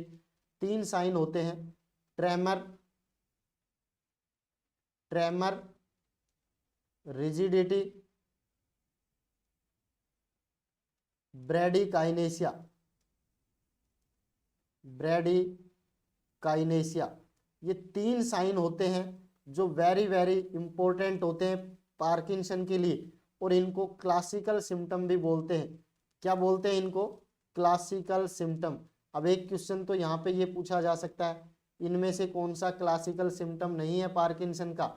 3 साइन होते हैं, ट्रेमर, रिजिडिटी, ब्रैडीकाइनेसिया। ये 3 साइन होते हैं जो वेरी वेरी इंपॉर्टेंट होते हैं पार्किंसन के लिए, और इनको क्लासिकल सिम्टम भी बोलते हैं। क्या बोलते हैं इनको? Classical symptom. अब एक क्वेश्चन तो यहाँ पे ये पूछा जा सकता है, इनमें से कौन सा क्लासिकल सिम्टम नहीं है पार्किंसन का।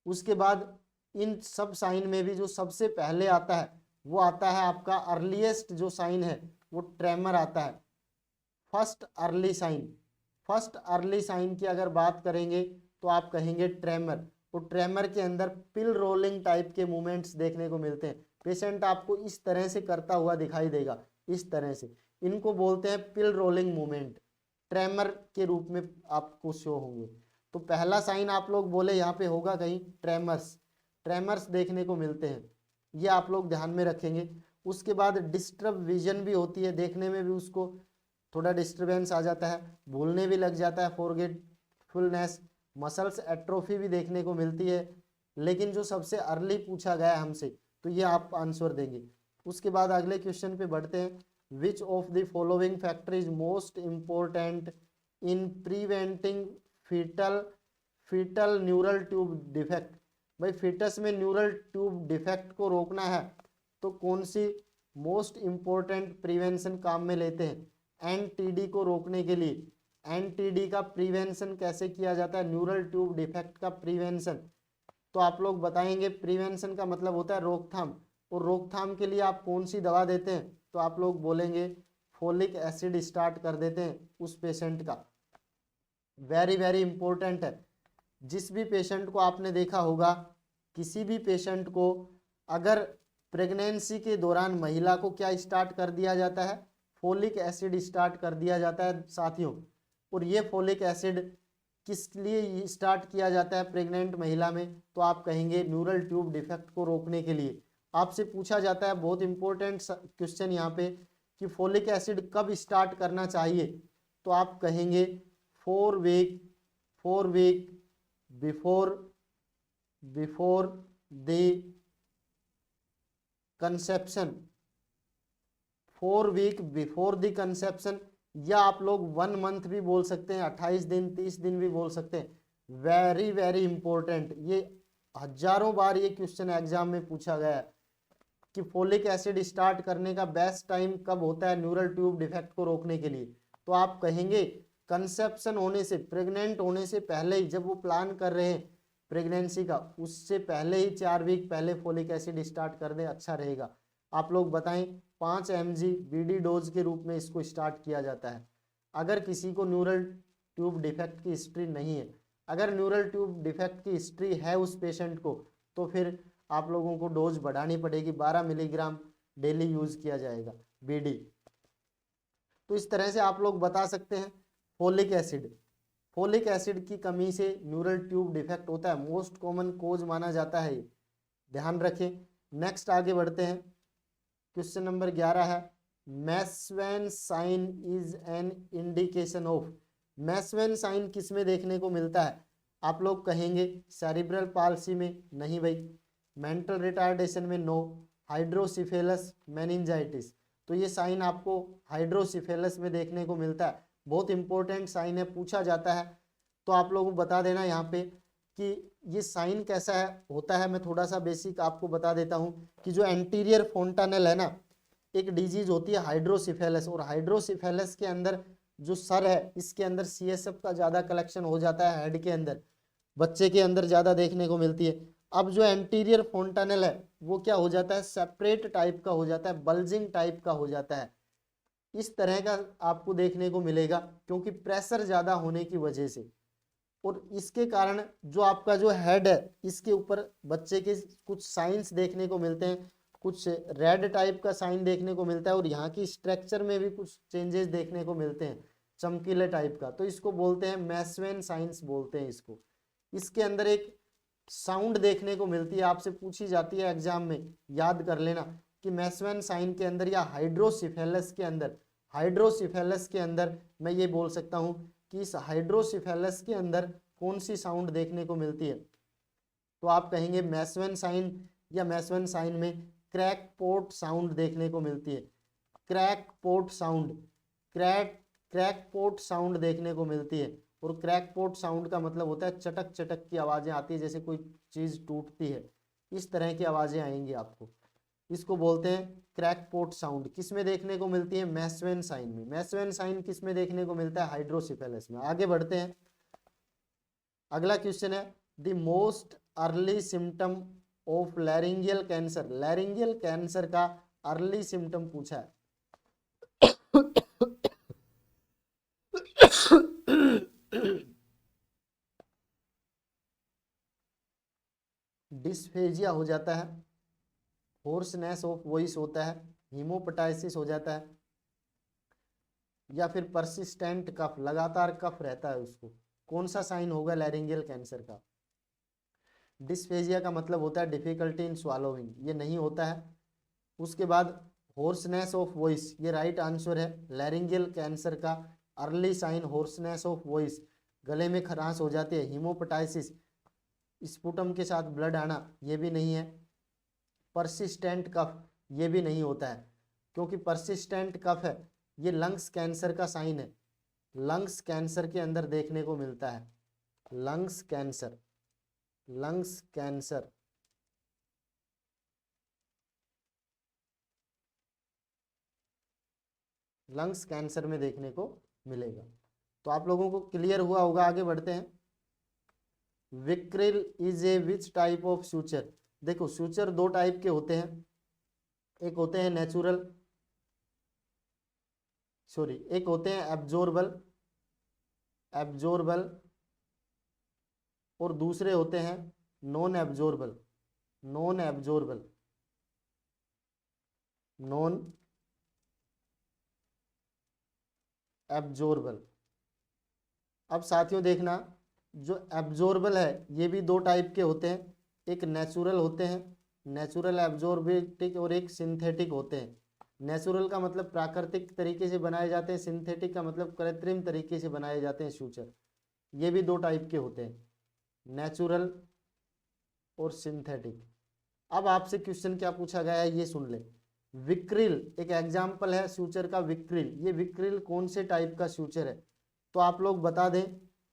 उसके बाद इन सब साइन में भी जो सबसे पहले आता है वो आता है आपका अर्लीस्ट जो साइन है वो ट्रेमर आता है, फर्स्ट अर्ली साइन की अगर बात करेंगे तो आप कहेंगे ट्रेमर। तो ट्रेमर के अंदर पिल रोलिंग टाइप के मूवमेंट्स देखने को मिलते हैं, पेशेंट आपको इस तरह से करता हुआ दिखाई देगा, इस तरह से, इनको बोलते हैं पिल रोलिंग मूवमेंट, ट्रेमर के रूप में आपको शो होंगे। तो पहला साइन आप लोग बोले यहाँ पे होगा कहीं ट्रेमर्स देखने को मिलते हैं, ये आप लोग ध्यान में रखेंगे। उसके बाद डिस्टर्ब विजन भी होती है, देखने में भी उसको थोड़ा डिस्टर्बेंस आ जाता है, भूलने भी लग जाता है, फॉरगेटफुलनेस, मसल्स एट्रोफी भी देखने को मिलती है। लेकिन जो सबसे अर्ली पूछा गया हमसे तो ये आप आंसर देंगे। उसके बाद अगले क्वेश्चन पे बढ़ते हैं, which of the following factor is most important in preventing fetal neural tube defect. भाई फीटस में न्यूरल ट्यूब डिफेक्ट को रोकना है तो कौन सी मोस्ट इम्पोर्टेंट प्रिवेंशन काम में लेते हैं? एनटीडी को रोकने के लिए। एनटीडी का प्रिवेंशन कैसे किया जाता है? न्यूरल ट्यूब डिफेक्ट का प्रिवेंशन। तो आप लोग बताएंगे प्रिवेंशन का मतलब होता है रोकथाम, और रोकथाम के लिए आप कौन सी दवा देते हैं? तो आप लोग बोलेंगे फोलिक एसिड स्टार्ट कर देते हैं उस पेशेंट का। वेरी वेरी इंपॉर्टेंट है। जिस भी पेशेंट को आपने देखा होगा, किसी भी पेशेंट को अगर प्रेगनेंसी के दौरान महिला को क्या स्टार्ट कर दिया जाता है? फोलिक एसिड स्टार्ट कर दिया जाता है साथियों। और ये फोलिक एसिड किस लिए स्टार्ट किया जाता है प्रेग्नेंट महिला में? तो आप कहेंगे न्यूरल ट्यूब डिफेक्ट को रोकने के लिए। आपसे पूछा जाता है, बहुत इंपॉर्टेंट क्वेश्चन यहाँ पे, कि फोलिक एसिड कब स्टार्ट करना चाहिए? तो आप कहेंगे 4 week before the conception, 4 week before the conception, या आप लोग 1 मंथ भी बोल सकते हैं, 28 दिन 30 दिन भी बोल सकते हैं। वेरी वेरी इंपॉर्टेंट, ये हजारों बार ये क्वेश्चन एग्जाम में पूछा गया है कि फोलिक एसिड स्टार्ट करने का बेस्ट टाइम कब होता है न्यूरल ट्यूब डिफेक्ट को रोकने के लिए? तो आप कहेंगे कंसेप्शन होने से, प्रेग्नेंट होने से पहले ही, जब वो प्लान कर रहे हैं प्रेगनेंसी का, उससे पहले ही 4 वीक पहले फोलिक एसिड स्टार्ट कर दें, अच्छा रहेगा। आप लोग बताएं, 5 mg बीडी डोज के रूप में इसको स्टार्ट किया जाता है। अगर किसी को न्यूरल ट्यूब डिफेक्ट की हिस्ट्री नहीं है, अगर न्यूरल ट्यूब डिफेक्ट की हिस्ट्री है उस पेशेंट को, तो फिर आप लोगों को डोज बढ़ानी पड़ेगी, 12 मिलीग्राम डेली यूज किया जाएगा बीडी। तो इस तरह से आप लोग बता सकते हैं फोलिक एसिड की कमी से न्यूरल ट्यूब डिफेक्ट होता है, मोस्ट कॉमन कोज माना जाता है, ध्यान रखें। नेक्स्ट आगे बढ़ते हैं, क्वेश्चन नंबर 11 है, McEwen sign is an indication of. McEwen sign किस में देखने को मिलता है? आप लोग कहेंगे सेरिब्रल पाल्सी में, नहीं भाई। मेंटल रिटार्डेशन में, नो। हाइड्रोसिफेलस, मेनिंजाइटिस, तो ये साइन आपको हाइड्रोसिफेलस में देखने को मिलता है। बहुत इंपॉर्टेंट साइन है, पूछा जाता है। तो आप लोगों को बता देना यहाँ पे कि ये साइन कैसा है होता है। मैं थोड़ा सा बेसिक आपको बता देता हूँ कि जो एंटीरियर फोंटानेल है ना, एक डिजीज होती है हाइड्रोसिफेलस, और हाइड्रोसिफेलस के अंदर जो सर है, इसके अंदर CSF का ज़्यादा कलेक्शन हो जाता है, हेड के अंदर, बच्चे के अंदर ज़्यादा देखने को मिलती है। अब जो एंटीरियर फोंटानेल है वो क्या हो जाता है? सेपरेट टाइप का हो जाता है, बल्जिंग टाइप का हो जाता है। इस तरह का आपको देखने को मिलेगा क्योंकि प्रेशर ज़्यादा होने की वजह से, और इसके कारण जो आपका जो हेड है, इसके ऊपर बच्चे के कुछ साइंस देखने को मिलते हैं। कुछ रेड टाइप का साइन देखने को मिलता है और यहाँ की स्ट्रक्चर में भी कुछ चेंजेस देखने को मिलते हैं चमकीले टाइप का, तो इसको बोलते हैं मैस्वेन साइंस बोलते हैं इसको। इसके अंदर एक साउंड देखने को मिलती है, आपसे पूछी जाती है एग्जाम में, याद कर लेना कि मैस्वेन साइन के अंदर या हाइड्रोसिफेलस के अंदर, हाइड्रोसिफेलस के अंदर मैं ये बोल सकता हूँ कि इस हाइड्रोसिफेलस के अंदर कौन सी साउंड देखने को मिलती है, तो आप कहेंगे मैस्वेन साइन या मैस्वेन साइन में क्रैकपोर्ट साउंड देखने को मिलती है। क्रैकपोर्ट साउंड, क्रैकपोर्ट साउंड देखने को मिलती है। और क्रैकपोर्ट साउंड का मतलब होता है चटक चटक की आवाजें आती है, जैसे कोई चीज टूटती है, इस तरह की आवाजें आएंगी आपको, इसको बोलते हैं क्रैकपोर्ट साउंड। किस में देखने को मिलती है? मैस्वेन साइन में। मैस्वेन साइन किस में देखने को मिलता है? हाइड्रोसिफेलस में। आगे बढ़ते हैं, अगला क्वेश्चन है the most early symptom of laryngeal cancer. Laryngeal cancer का अर्ली सिम्टम पूछा है। डिस्फेजिया हो जाता है, होर्सनेस ऑफ वॉइस होता है, हीमोपटाइसिस हो जाता है, या फिर परसिस्टेंट कफ, लगातार कफ रहता है उसको। कौन सा साइन होगा लैरिंगियल कैंसर का? डिस्फेजिया का मतलब होता है डिफिकल्टी इन स्वालोइंग, ये नहीं होता है। उसके बाद होर्सनेस ऑफ वॉइस, ये राइट आंसर है। लैरिंगियल कैंसर का early sign hoarseness of voice, गले में खराश हो जाती है। हीमोपटाइसिस, स्पुटम के साथ ब्लड आना, ये भी नहीं है। परसिस्टेंट कफ, ये भी नहीं होता है, क्योंकि परसिस्टेंट कफ है ये लंग्स कैंसर का साइन है, लंग्स कैंसर के अंदर देखने को मिलता है। Lungs cancer, lungs cancer, lungs cancer में देखने को मिलेगा। तो आप लोगों को क्लियर हुआ होगा। आगे बढ़ते हैं, vicryl is a which type of suture. देखो सूचर दो टाइप के होते हैं, एक होते हैं नेचुरल, सॉरी एक होते हैं एब्जॉर्बल, एब्जॉर्बल, और दूसरे होते हैं non absorbable, non absorbable, non absorbable. अब साथियों देखना, जो एब्जॉर्बल है ये भी दो टाइप के होते हैं, एक नेचुरल होते हैं, नेचुरल एब्जॉर्बेटिक, और एक सिंथेटिक होते हैं। नेचुरल का मतलब प्राकृतिक तरीके से बनाए जाते हैं, सिंथेटिक का मतलब कृत्रिम तरीके से बनाए जाते हैं सूचर। ये भी दो टाइप के होते हैं, नेचुरल और सिंथेटिक। अब आपसे क्वेश्चन क्या पूछा गया है ये सुन ले। विक्रिल एक एग्जाम्पल है सूचर का, विक्रिल। ये विक्रिल कौन से टाइप का सूचर है? तो आप लोग बता दें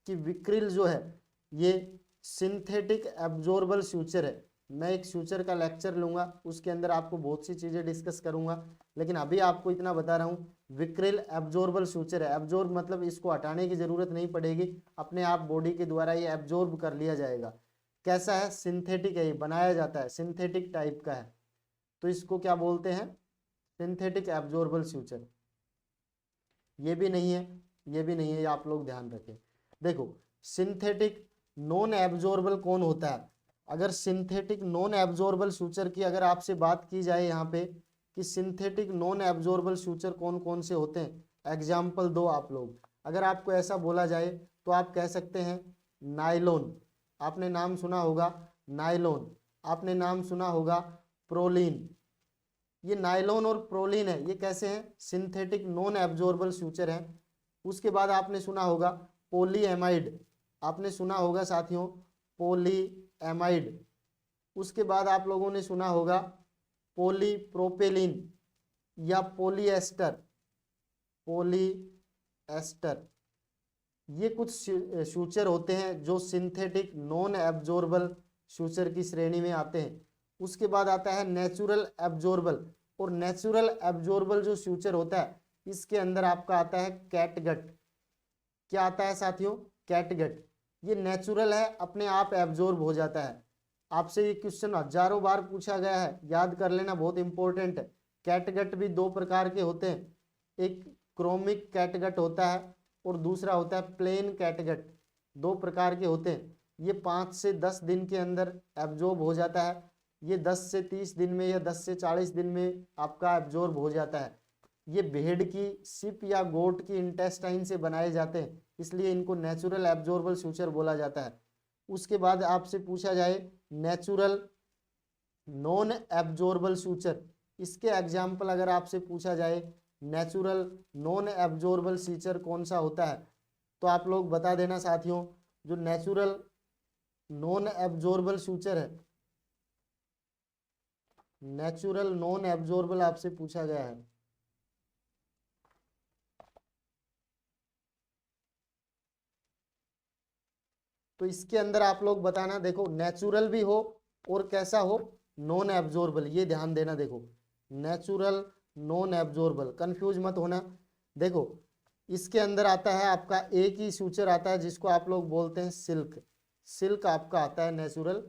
कि विक्रिल जो है ये सिंथेटिक एब्जॉर्बल सूचर है। मैं एक सूचर का लेक्चर लूंगा, उसके अंदर आपको बहुत सी चीजें डिस्कस करूंगा, लेकिन अभी आपको इतना बता रहा हूँ, विक्रिल एब्जॉर्बल सूचर है। एब्जॉर्ब मतलब इसको हटाने की जरूरत नहीं पड़ेगी, अपने आप बॉडी के द्वारा ये एब्जॉर्ब कर लिया जाएगा। कैसा है? सिंथेटिक है, ये बनाया जाता है, सिंथेटिक टाइप का है, तो इसको क्या बोलते हैं? Synthetic absorbable suture. ये भी नहीं है, ये भी नहीं है, ये आप लोग ध्यान रखें। देखो सिंथेटिक नॉन एब्जॉर्बल कौन होता है? अगर सिंथेटिक नॉन एब्जॉर्बल सूचर की अगर आपसे बात की जाए यहाँ पे कि सिंथेटिक नॉन एब्जॉर्बल सूचर कौन कौन से होते हैं, एग्जाम्पल दो आप लोग। अगर आपको ऐसा बोला जाए तो आप कह सकते हैं नायलॉन, आपने नाम सुना होगा नायलॉन, आपने नाम सुना होगा प्रोलीन। ये नायलॉन और प्रोलीन है, ये कैसे हैं? सिंथेटिक नॉन एब्जॉर्बल सूचर हैं। उसके बाद आपने सुना होगा पॉलीएमाइड, आपने सुना होगा साथियों पॉलीएमाइड। उसके बाद आप लोगों ने सुना होगा पॉलीप्रोपेलिन या पॉलीएस्टर, पॉलीएस्टर। ये कुछ सूचर होते हैं जो सिंथेटिक नॉन एब्जॉर्बल सूचर की श्रेणी में आते हैं। उसके बाद आता है नेचुरल एब्जॉर्बल, और नेचुरल एब्जॉर्बल जो सूचर होता है इसके अंदर आपका आता है कैटगट। क्या आता है साथियों? कैटगट। ये नेचुरल है, अपने आप एब्जॉर्ब हो जाता है। आपसे ये क्वेश्चन हजारों बार पूछा गया है, याद कर लेना, बहुत इंपॉर्टेंट है। कैटगट भी दो प्रकार के होते हैं, एक क्रोमिक कैटगट होता है और दूसरा होता है प्लेन कैटगट। दो प्रकार के होते हैं, ये 5 से 10 दिन के अंदर एब्जॉर्ब हो जाता है। ये 10 से 30 दिन में या 10 से 40 दिन में आपका एब्जॉर्ब हो जाता है। ये भेड़ की, शिप या गोट की इंटेस्टाइन से बनाए जाते हैं, इसलिए इनको नेचुरल एब्जॉर्बल सूचर बोला जाता है। उसके बाद आपसे पूछा जाए नेचुरल नॉन एब्जॉर्बल सूचर, इसके एग्जाम्पल अगर आपसे पूछा जाए नेचुरल नॉन एब्जॉर्बल सूचर कौन सा होता है, तो आप लोग बता देना साथियों। जो नेचुरल नॉन एब्जॉर्बल सूचर है, नेचुरल नॉन एब्जॉर्बल आपसे पूछा गया है, तो इसके अंदर आप लोग बताना। देखो नेचुरल भी हो और कैसा हो, नॉन एब्जॉर्बल, ये ध्यान देना। देखो नेचुरल नॉन एब्जॉर्बल, कंफ्यूज मत होना। देखो इसके अंदर आता है आपका एक ही सूचर आता है जिसको आप लोग बोलते हैं सिल्क। सिल्क आपका आता है नेचुरल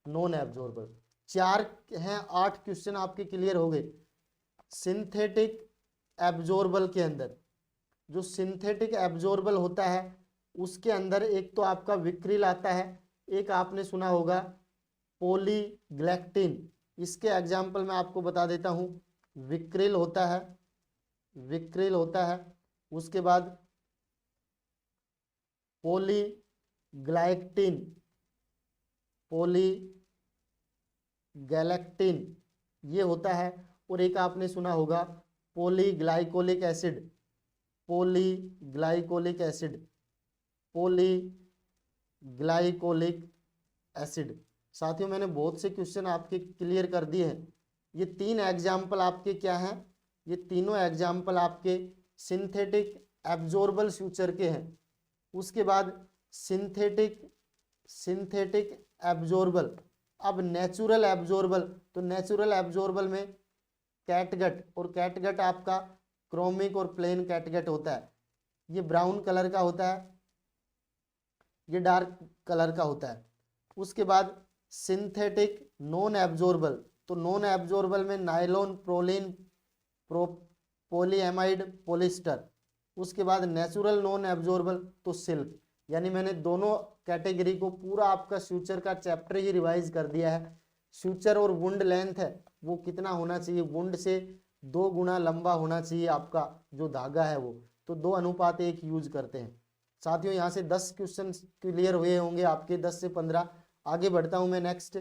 नॉन एब्जॉर्बल। 4 हैं, 8 क्वेश्चन आपके क्लियर हो गए। सिंथेटिक एब्जॉर्बल के अंदर, जो सिंथेटिक एब्जॉर्बल होता है उसके अंदर एक तो आपका विक्रिल आता है, एक आपने सुना होगा पॉलीग्लैक्टिन। इसके एग्जाम्पल मैं आपको बता देता हूं। विक्रिल होता है, विक्रिल होता है, उसके बाद पॉलीग्लाइक्टिन, पॉलीगैलेक्टिन ये होता है, और एक आपने सुना होगा पॉलीग्लाइकोलिक एसिड, पॉलीग्लाइकोलिक एसिड, पॉलीग्लाइकोलिक एसिड। साथियों मैंने बहुत से क्वेश्चन आपके क्लियर कर दिए हैं। ये 3 एग्जाम्पल आपके क्या हैं, ये तीनों एग्जाम्पल आपके सिंथेटिक एब्जॉर्बल सूचर के हैं। उसके बाद सिंथेटिक एब्जॉर्बल। अब नेचुरल एब्जॉर्बल, तो नेचुरल एब्जॉर्बल में कैटगट, और कैटगट आपका क्रोमिक और प्लेन कैटगट होता है। ये ब्राउन कलर का होता है, ये डार्क कलर का होता है। उसके बाद सिंथेटिक नॉन एब्जॉर्बल, तो नॉन एब्जॉर्बल में नायलॉन, प्रोलिन, पॉलीएमाइड, पॉलिस्टर। उसके बाद नेचुरल नॉन एब्जॉर्बल तो सिल्क। यानी मैंने दोनों कैटेगरी को पूरा आपका सूचर का चैप्टर ही रिवाइज कर दिया है। सूचर और वुंड लेंथ है वो कितना होना चाहिए, वुंड से 2 गुना लंबा होना चाहिए आपका जो धागा है वो, तो 2:1 यूज करते हैं। साथियों यहाँ से 10 क्वेश्चन क्लियर हुए होंगे आपके, 10 से 15। आगे बढ़ता हूं मैं नेक्स्ट,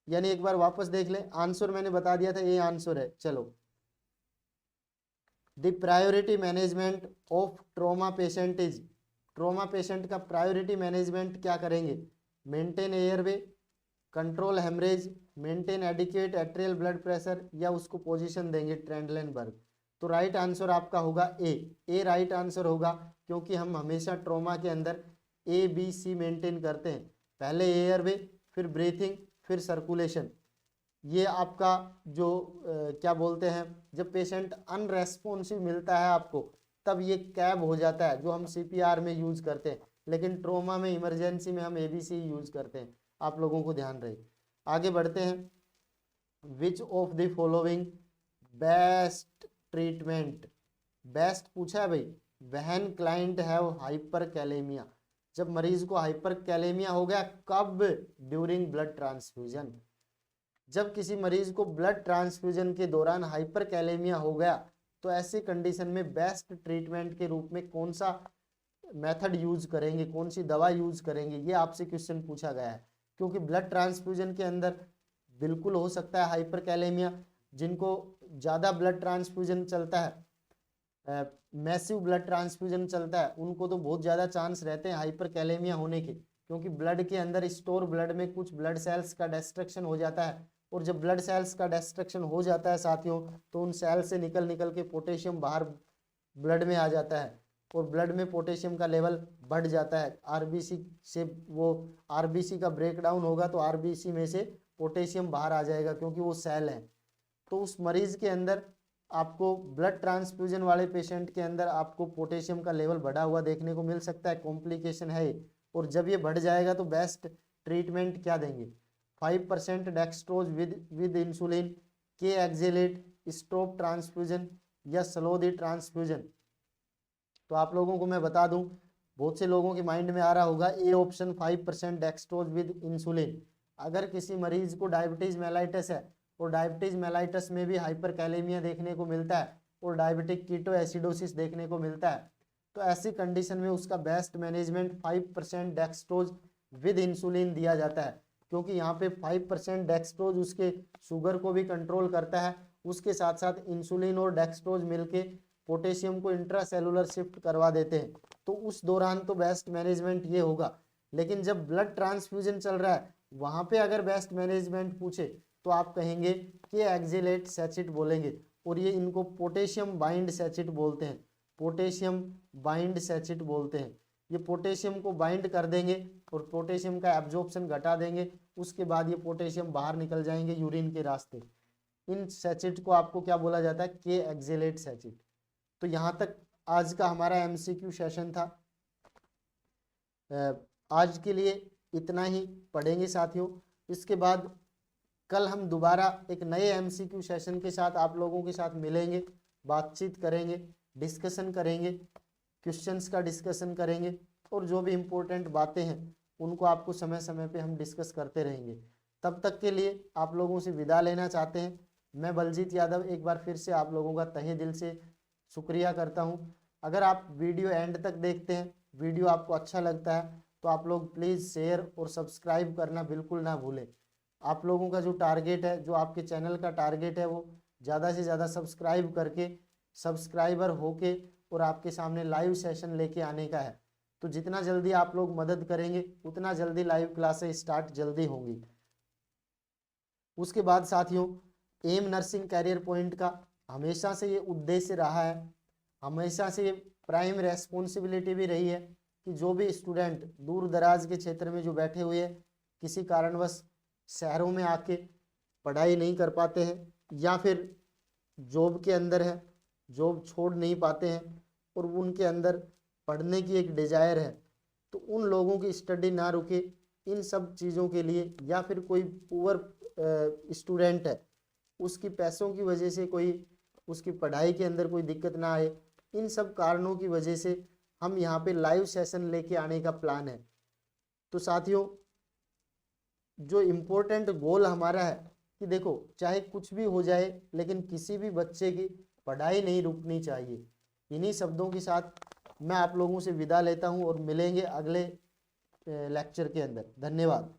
यानी एक बार वापस देख लें। आंसर मैंने बता दिया था, ये आंसर है। चलो, the priority management of trauma patient is, trauma patient का प्रायोरिटी मैनेजमेंट क्या करेंगे, maintain airway, control haemorrhage, maintain adequate atrial blood pressure, या उसको पोजीशन देंगे ट्रेंडलेनबर्ग। तो राइट आंसर आपका होगा ए राइट आंसर होगा, क्योंकि हम हमेशा ट्रॉमा के अंदर ABC मेंटेन करते हैं। पहले एयरवे, फिर ब्रीथिंग, फिर सर्कुलेशन। ये आपका जो क्या बोलते हैं, जब पेशेंट अनरेस्पॉन्सिव मिलता है आपको तब ये कैब हो जाता है जो हम CPR में यूज करते हैं, लेकिन ट्रोमा में, इमरजेंसी में हम ABC यूज करते हैं। आप लोगों को ध्यान रहे। आगे बढ़ते हैं। Which of the following best treatment, best पूछा है भाई, when client have hyper kalaemia, जब मरीज को हाइपर कैलेमिया हो गया, कब, ड्यूरिंग ब्लड ट्रांसफ्यूजन। जब किसी मरीज को ब्लड ट्रांसफ्यूजन के दौरान हाइपर कैलेमिया हो गया तो ऐसी कंडीशन में बेस्ट ट्रीटमेंट के रूप में कौन सा मेथड यूज करेंगे, कौन सी दवा यूज करेंगे, ये आपसे क्वेश्चन पूछा गया है। क्योंकि ब्लड ट्रांसफ्यूजन के अंदर बिल्कुल हो सकता है हाइपर कैलेमिया। जिनको ज़्यादा ब्लड ट्रांसफ्यूजन चलता है, मैसिव ब्लड ट्रांसफ्यूजन चलता है, उनको तो बहुत ज़्यादा चांस रहते हैं हाइपर कैलेमिया होने के, क्योंकि ब्लड के अंदर स्टोर ब्लड में कुछ ब्लड सेल्स का डिस्ट्रक्शन हो जाता है, और जब ब्लड सेल्स का डिस्ट्रक्शन हो जाता है साथियों, तो उन सेल से निकल निकल के पोटेशियम बाहर ब्लड में आ जाता है, और ब्लड में पोटेशियम का लेवल बढ़ जाता है। आरबीसी से वो आरबीसी का ब्रेकडाउन होगा तो आरबीसी में से पोटेशियम बाहर आ जाएगा, क्योंकि वो सेल है। तो उस मरीज के अंदर आपको ब्लड ट्रांसफ्यूजन वाले पेशेंट के अंदर आपको पोटेशियम का लेवल बढ़ा हुआ देखने को मिल सकता है, कॉम्प्लिकेशन है ये। और जब ये बढ़ जाएगा तो बेस्ट ट्रीटमेंट क्या देंगे, 5% डेक्सट्रोज विद इंसुलिन, के एक्जेलेट, स्टॉप ट्रांसफ्यूजन, या स्लो द ट्रांसफ्यूजन। तो आप लोगों को मैं बता दूं, बहुत से लोगों के माइंड में आ रहा होगा A option 5% dextrose with insulin. अगर किसी मरीज को डायबिटीज मेलाइटस है और डायबिटीज मेलाइटस में भी हाइपरकैलेमिया देखने को मिलता है और डायबिटिक कीटो एसिडोसिस देखने को मिलता है, तो ऐसी कंडीशन में उसका best management 5% dextrose with insulin दिया जाता है, क्योंकि यहाँ पे 5% डेक्सट्रोज उसके शुगर को भी कंट्रोल करता है, उसके साथ साथ इंसुलिन और डेक्सट्रोज मिलके पोटेशियम को इंट्रासेलुलर शिफ्ट करवा देते हैं। तो उस दौरान तो बेस्ट मैनेजमेंट ये होगा। लेकिन जब ब्लड ट्रांसफ्यूजन चल रहा है वहां पे अगर बेस्ट मैनेजमेंट पूछे तो आप कहेंगे कि एक्जेलेट सैचिट बोलेंगे, और ये इनको पोटेशियम बाइंड सैचिट बोलते हैं, पोटेशियम बाइंड सैचिट बोलते हैं। ये पोटेशियम को बाइंड कर देंगे और पोटेशियम का एब्जॉर्प्शन घटा देंगे, उसके बाद ये पोटेशियम बाहर निकल जाएंगे यूरिन के रास्ते। इन सैचिट को आपको क्या बोला जाता है? के एक्जेलेट सैचिट। तो यहाँ तक आज का हमारा एमसीक्यू सेशन था। आज के लिए इतना ही पढ़ेंगे साथियों। इसके बाद कल हम दोबारा एक नए एमसीक्यू सेशन के साथ आप लोगों के साथ मिलेंगे, बातचीत करेंगे, डिस्कशन करेंगे, क्वेश्चंस का डिस्कशन करेंगे, और जो भी इम्पोर्टेंट बातें हैं उनको आपको समय समय पे हम डिस्कस करते रहेंगे। तब तक के लिए आप लोगों से विदा लेना चाहते हैं। मैं बलजीत यादव एक बार फिर से आप लोगों का तहे दिल से शुक्रिया करता हूं। अगर आप वीडियो एंड तक देखते हैं, वीडियो आपको अच्छा लगता है, तो आप लोग प्लीज़ शेयर और सब्सक्राइब करना बिल्कुल ना भूलें। आप लोगों का जो टारगेट है, जो आपके चैनल का टारगेट है, वो ज़्यादा से ज़्यादा सब्सक्राइब करके सब्सक्राइबर होके और आपके सामने लाइव सेशन लेके आने का है। तो जितना जल्दी आप लोग मदद करेंगे उतना जल्दी लाइव क्लासेस स्टार्ट जल्दी होंगी। उसके बाद साथियों, एम नर्सिंग कैरियर पॉइंट का हमेशा से ये उद्देश्य रहा है, हमेशा से ये प्राइम रेस्पॉन्सिबिलिटी भी रही है कि जो भी स्टूडेंट दूर दराज के क्षेत्र में जो बैठे हुए हैं, किसी कारणवश शहरों में आके पढ़ाई नहीं कर पाते हैं या फिर जॉब के अंदर है, जॉब छोड़ नहीं पाते हैं और उनके अंदर पढ़ने की एक डिजायर है, तो उन लोगों की स्टडी ना रुके, इन सब चीज़ों के लिए, या फिर कोई पुअर स्टूडेंट है, उसकी पैसों की वजह से कोई उसकी पढ़ाई के अंदर कोई दिक्कत ना आए, इन सब कारणों की वजह से हम यहाँ पे लाइव सेशन लेके आने का प्लान है। तो साथियों, जो इम्पोर्टेंट गोल हमारा है कि देखो चाहे कुछ भी हो जाए लेकिन किसी भी बच्चे की पढ़ाई नहीं रुकनी चाहिए। इन्हीं शब्दों के साथ मैं आप लोगों से विदा लेता हूँ और मिलेंगे अगले लेक्चर के अंदर। धन्यवाद।